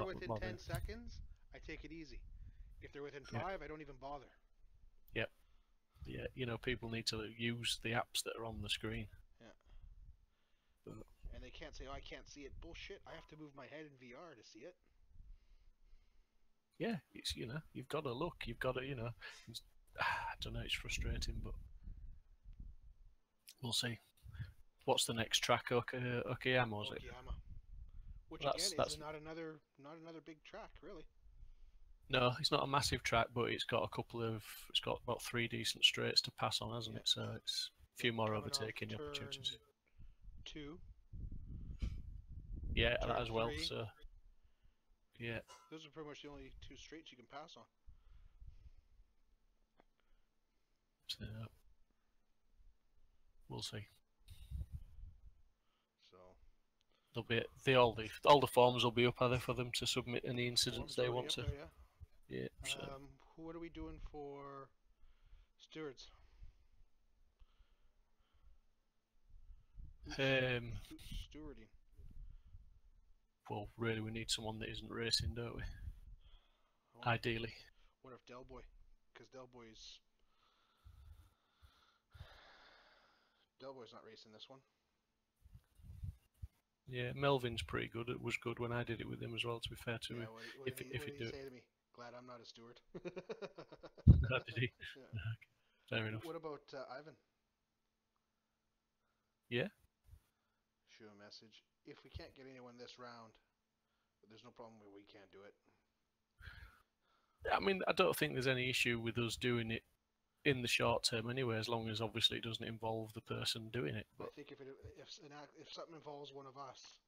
within 10 seconds, I take it easy. If they're within 5, I don't even bother. Yep. Yeah, people need to use the apps that are on the screen. Yeah. But, and they can't say, "Oh, I can't see it." Bullshit! I have to move my head in VR to see it. Yeah, it's you've got to look, you've got to I don't know, it's frustrating, but we'll see. What's the next track? Okayama, was it? Okayama, which That's again is not another big track, really. No, it's not a massive track, but it's got about 3 decent straights to pass on, hasn't it? So it's a few more overtaking opportunities. 2. Yeah, turn that as well. 3. So yeah, those are pretty much the only 2 straights you can pass on. so we'll see. So there'll be all the forms will be up there for them to submit any incidents they want to. There, yeah. So. What are we doing for stewards? Stewarding. Well, really, we need someone that isn't racing, don't we? Ideally. What if Del Boy? Because Del Boy's not racing this one. Yeah, Melvin's pretty good. It was good when I did it with him as well. To be fair to him, what did he say to me? Glad I'm not a steward. How did he? Yeah. Okay. Fair enough. What about Ivan? Yeah. Shoot a message. If we can't get anyone this round, there's no problem where we can't do it. I mean, I don't think there's any issue with us doing it in the short term anyway, as long as obviously it doesn't involve the person doing it. But I think if something involves one of us,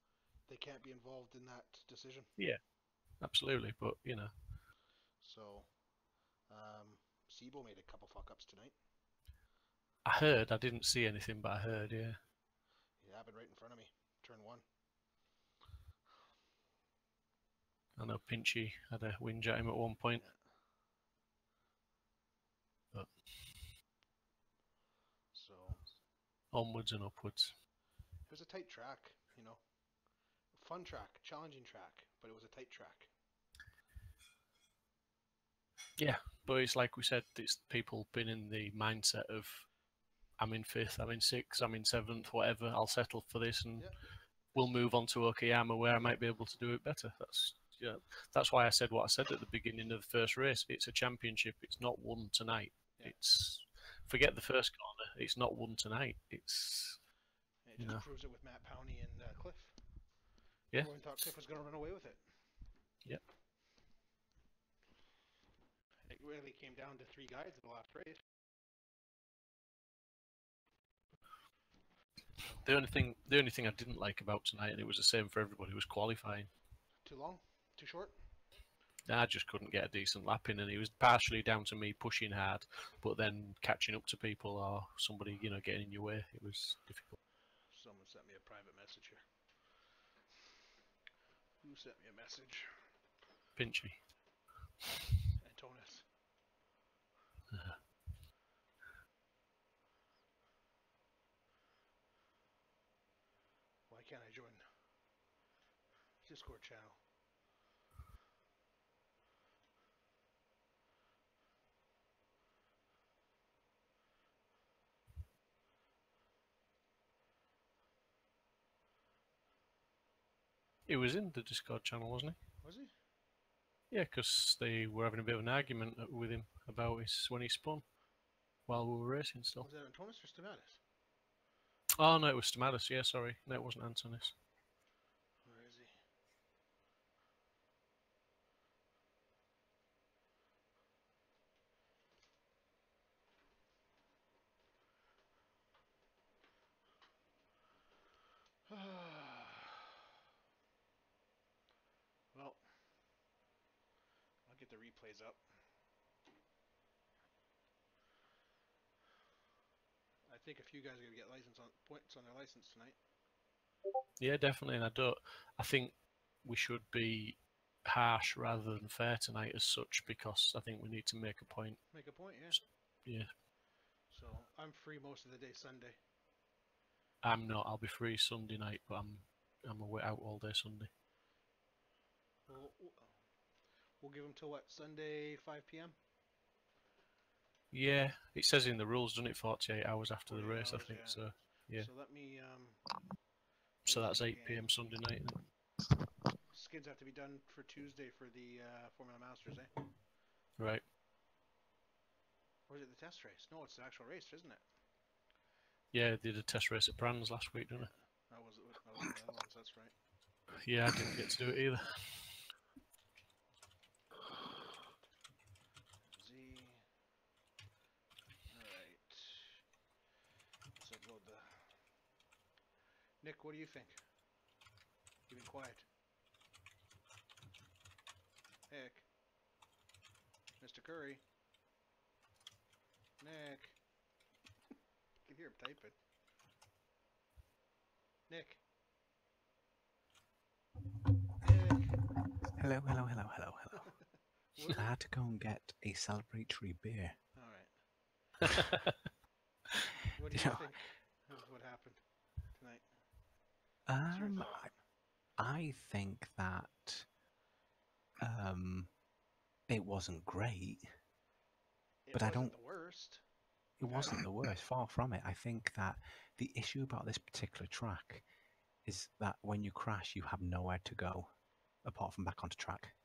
they can't be involved in that decision. Yeah, absolutely. But So, Sibo made a couple fuck ups tonight. I heard. I didn't see anything, but I heard. Yeah. It happened right in front of me. Turn 1. I know Pinchy had a whinge at him at one point. Yeah. But so onwards and upwards. It was a tight track, fun track, challenging track, but it was a tight track. Yeah, but it's like we said, it's people been in the mindset of I'm in 5th, I'm in 6th, I'm in 7th, whatever, I'll settle for this and we'll move on to Okayama where I might be able to do it better. That's why I said what I said at the beginning of the first race. It's a championship, it's not won tonight. Yeah. Forget the first corner, it's not won tonight. It just proves it with Matt Powney and Cliff. Yeah. Everyone thought Cliff was going to run away with it. Yep. It really came down to 3 guys in the last race. The only thing I didn't like about tonight, and it was the same for everybody, was qualifying. Too long? Too short? I just couldn't get a decent lap in, and it was partially down to me pushing hard, but then catching up to people or somebody, getting in your way. It was difficult. Someone sent me a private message here. Who sent me a message? Pinchy. Antonis. Why can't I join Discord channel? He was in the Discord channel, wasn't he? Was he? Yeah, because they were having a bit of an argument with him about when he spun while we were racing still. Was that Antonis or Stamatis? Oh, no, it was Stamatis. Yeah, sorry. No, it wasn't Antonis. Where is he? Well, I'll get the replays up. I think a few guys are going to get points on their license tonight. Yeah, definitely. And I think we should be harsh rather than fair tonight as such, because I think we need to make a point. Make a point, yeah. Yeah. So I'm free most of the day Sunday. I'm not. I'll be free Sunday night, but I'm away out all day Sunday. We'll give them till what, Sunday 5 p.m. Yeah, it says in the rules, doesn't it? 48 hours after the race, I think. Yeah. So yeah. So let me So that's 8 p.m. Sunday night. Isn't it? Skids have to be done for Tuesday for the Formula Masters, eh? Right. Or is it the test race? No, it's the actual race, isn't it? Yeah, they did a test race at Brands last week, didn't That was one of the other ones. That's right. they? Yeah, I didn't get to do it either. Z. Alright. Let's upload the... Nick, what do you think? You've been quiet. Nick. Mr. Curry. Nick. You can hear him typing. Nick. Hello, hello, hello, hello, hello. I had to go and get a celebratory beer. Alright. What do you think of what happened tonight? I think that it wasn't great, but I don't. It wasn't the worst. It wasn't the worst. Far from it. I think that the issue about this particular track is that when you crash, you have nowhere to go apart from back onto track.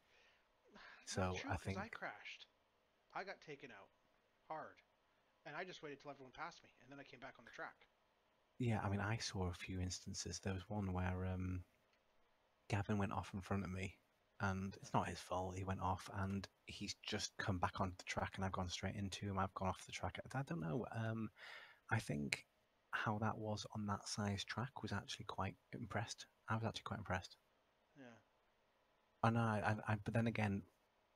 So Not true, I 'cause think I crashed. I got taken out hard, and I just waited till everyone passed me, and then I came back on the track. yeah. I mean, I saw a few instances. There was one where Gavin went off in front of me, and it's not his fault. He went off, and he's just come back onto the track, and I've gone straight into him. I've gone off the track. I don't know. I think how that was on that size track was actually quite impressed. I was actually quite impressed. Yeah. And but then again,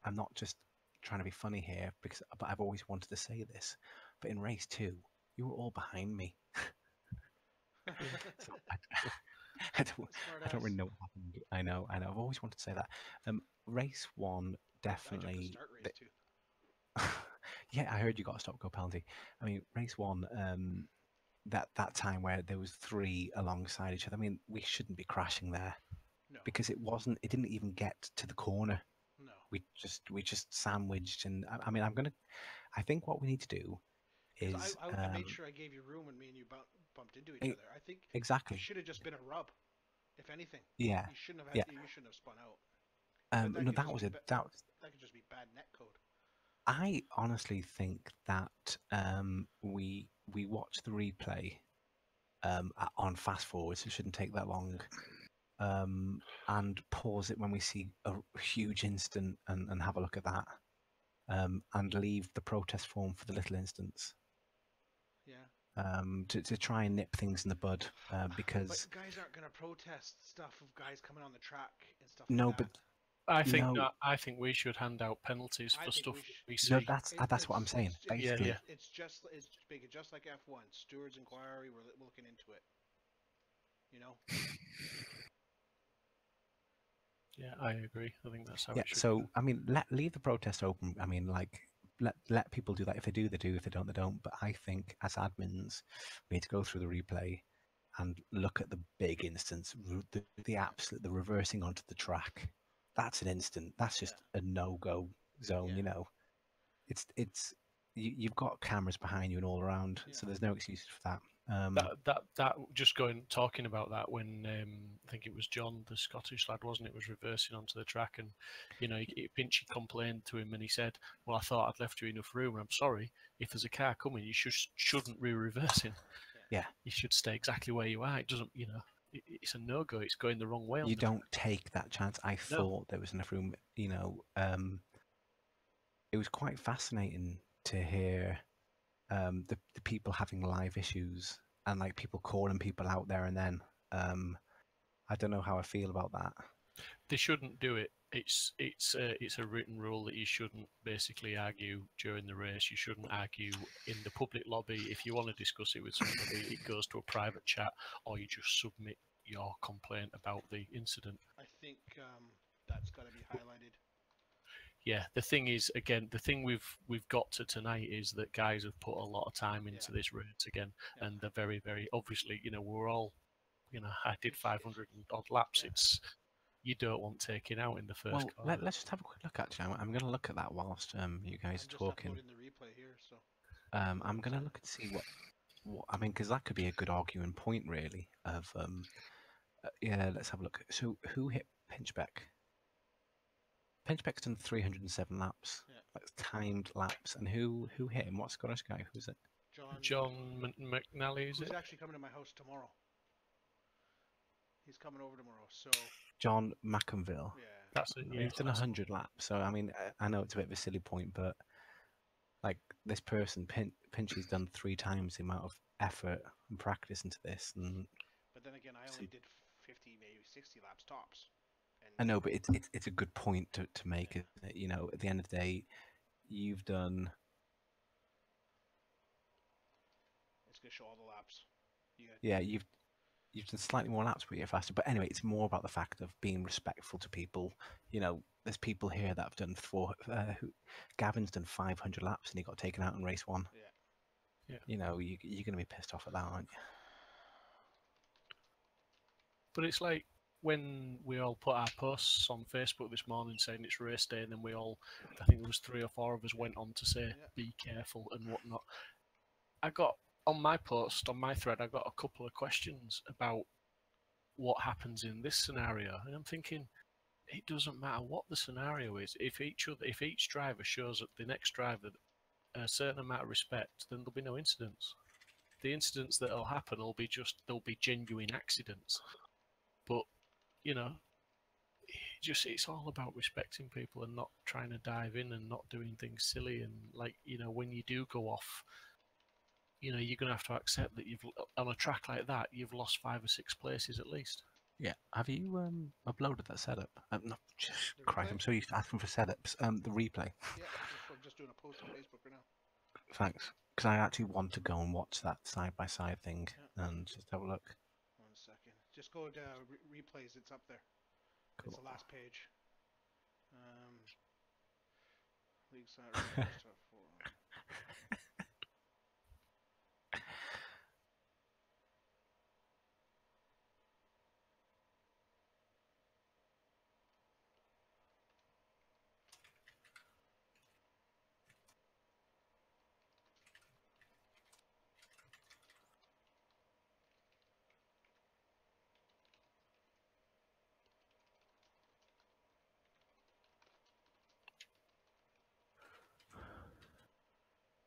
I'm not just trying to be funny here but I've always wanted to say this. But in race 2, you were all behind me. So I don't really know what happened. I know. I've always wanted to say that. Race 1 definitely. Race 2. Yeah, I heard you got a stop go penalty. I mean, race 1. That time where there was 3 alongside each other. I mean, we shouldn't be crashing there. No. Because it didn't even get to the corner. No. We just sandwiched, and I think what we need to do is I made sure I gave you room when me and you bumped into each other. I think exactly. It should have just been a rub, if anything. Yeah. You shouldn't have you shouldn't have spun out. No, that was it. That could just be bad net code. I honestly think that we watch the replay on fast forward, so it shouldn't take that long. And pause it when we see a huge instant and have a look at that. And leave the protest form for the little instance. Yeah. To try and nip things in the bud, because but guys aren't going to protest stuff of guys coming on the track and stuff. No, like that. but I think we should hand out penalties for stuff we see. No, that's what I'm saying. Basically, It's make it just like F1. Stewards inquiry. We're looking into it. You know. Yeah, I agree. I think that's how yeah. it should So be. I mean, leave the protest open. I mean, like let people do that. If they do, they do. If they don't, they don't. But I think as admins, we need to go through the replay and look at the big instance, the reversing onto the track. That's an instant. That's just a no-go zone. Yeah. You know, you've got cameras behind you and all around, so there's no excuses for that. That just talking about that when I think it was John, the Scottish lad, wasn't it, was reversing onto the track, and Pinchy complained to him, and he said, "Well, I thought I'd left you enough room. And I'm sorry, if there's a car coming, you shouldn't be reversing. Yeah, you should stay exactly where you are. It doesn't, it's a no-go. It's going the wrong way. You don't take that chance. I thought there was enough room. It was quite fascinating to hear the people having live issues and like people calling people out there, and then I don't know how I feel about that. They shouldn't do it. It's a written rule that you shouldn't basically argue during the race. You shouldn't argue in the public lobby. If you want to discuss it with somebody, it goes to a private chat, or you just submit your complaint about the incident. I think that's got to be highlighted. Yeah, the thing is, again, the thing we've got to tonight is that guys have put a lot of time into this race again, and they're very, very obviously, we're all, I did 500 and odd laps. It's you don't want taking out in the first corner. Let's just have a quick look. Actually, I'm going to look at that whilst you guys are talking. I'm just uploading the replay here, so. I'm going to look and see what I mean, because that could be a good arguing point, really, of Yeah, let's have a look. So who hit Pinchbeck? Pinchbeck's done 307 laps. Yeah. That's timed laps. And who hit him? What Scottish guy? Who's it? John McNally, is Who's it? actually coming to my house tomorrow? He's coming over tomorrow, so John McInville. yeah. That's it. Yeah, He's done 100 laps. So I mean, I know it's a bit of a silly point, but like this person, Pinchy's done 3 times the amount of effort and practice into this. And But then again, I only did 50, maybe 60 laps tops. And I know, but it's a good point to make. Isn't it? You know, at the end of the day, you've done. It's gonna show all the laps. Yeah, you've done slightly more laps, but you're faster. But anyway, it's more about the fact of being respectful to people. You know, there's people here that have done Gavin's done 500 laps and he got taken out in race 1. Yeah. You know, you're going to be pissed off at that, aren't you? But it's like when we all put our posts on Facebook this morning saying it's race day, and then we all, I think there was 3 or 4 of us went on to say be careful and whatnot. I got on my post, on my thread, I got a couple of questions about what happens in this scenario, and I'm thinking it doesn't matter what the scenario is. If each driver shows the next driver a certain amount of respect, then there'll be no incidents. The incidents that'll happen will be they'll be genuine accidents. But you know, it's all about respecting people and not trying to dive in and not doing things silly. And like, you know, when you do go off, you know, you're gonna have to accept that you've on a track like that you've lost 5 or 6 places at least. Yeah. Have you uploaded that setup? No, Christ, I'm so used to asking for setups. The replay. Yeah, I'm just doing a post on Facebook right now. Thanks. Because I actually want to go and watch that side-by-side thing and just have a look. 1 second. Just go to replays. It's up there. Cool. It's the last page. League side stuff for.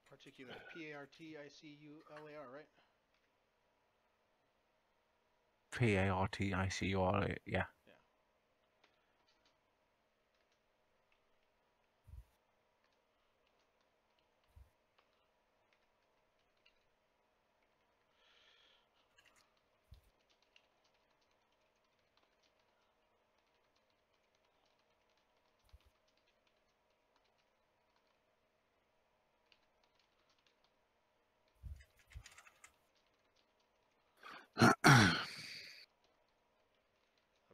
Particulate. P-A-R-T-I-C-U-L-A-R, right? P-A-R-T-I-C-U-R, yeah.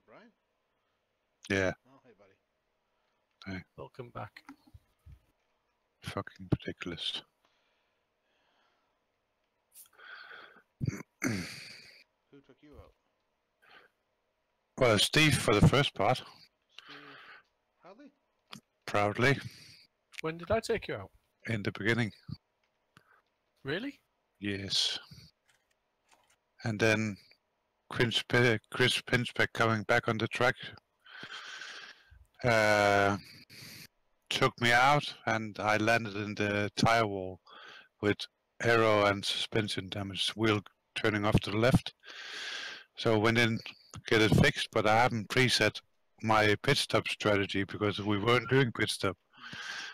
Brian? Yeah. Oh, hey, buddy. Hey. Welcome back. Fucking ridiculous. Who took you out? Well, Steve for the first part. Steve Hadley? Proudly. When did I take you out? In the beginning. Really? Yes. And then Chris Pinchbeck coming back on the track took me out, and I landed in the tire wall with aero and suspension damage, wheel turning off to the left. So went in to get it fixed, but I haven't preset my pit stop strategy because we weren't doing pit stop.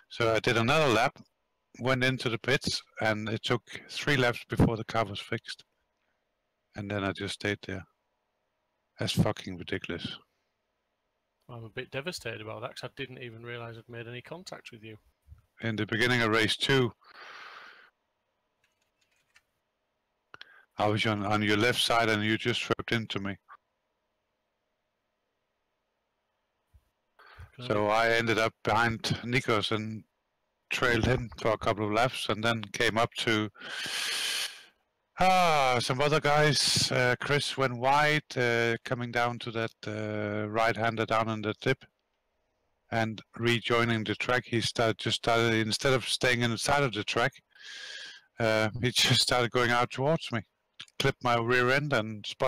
So I did another lap, went into the pits, and it took 3 laps before the car was fixed. And then I just stayed there. That's fucking ridiculous. I'm a bit devastated about that because I didn't even realise I'd made any contact with you. In the beginning of race 2, I was on your left side and you just swept into me. So I ended up behind Nikos and trailed him for a couple of laps, and then came up to some other guys. Chris went wide, coming down to that right-hander down on the tip, and rejoining the track. He started instead of staying inside of the track, he just started going out towards me, clipped my rear end and spun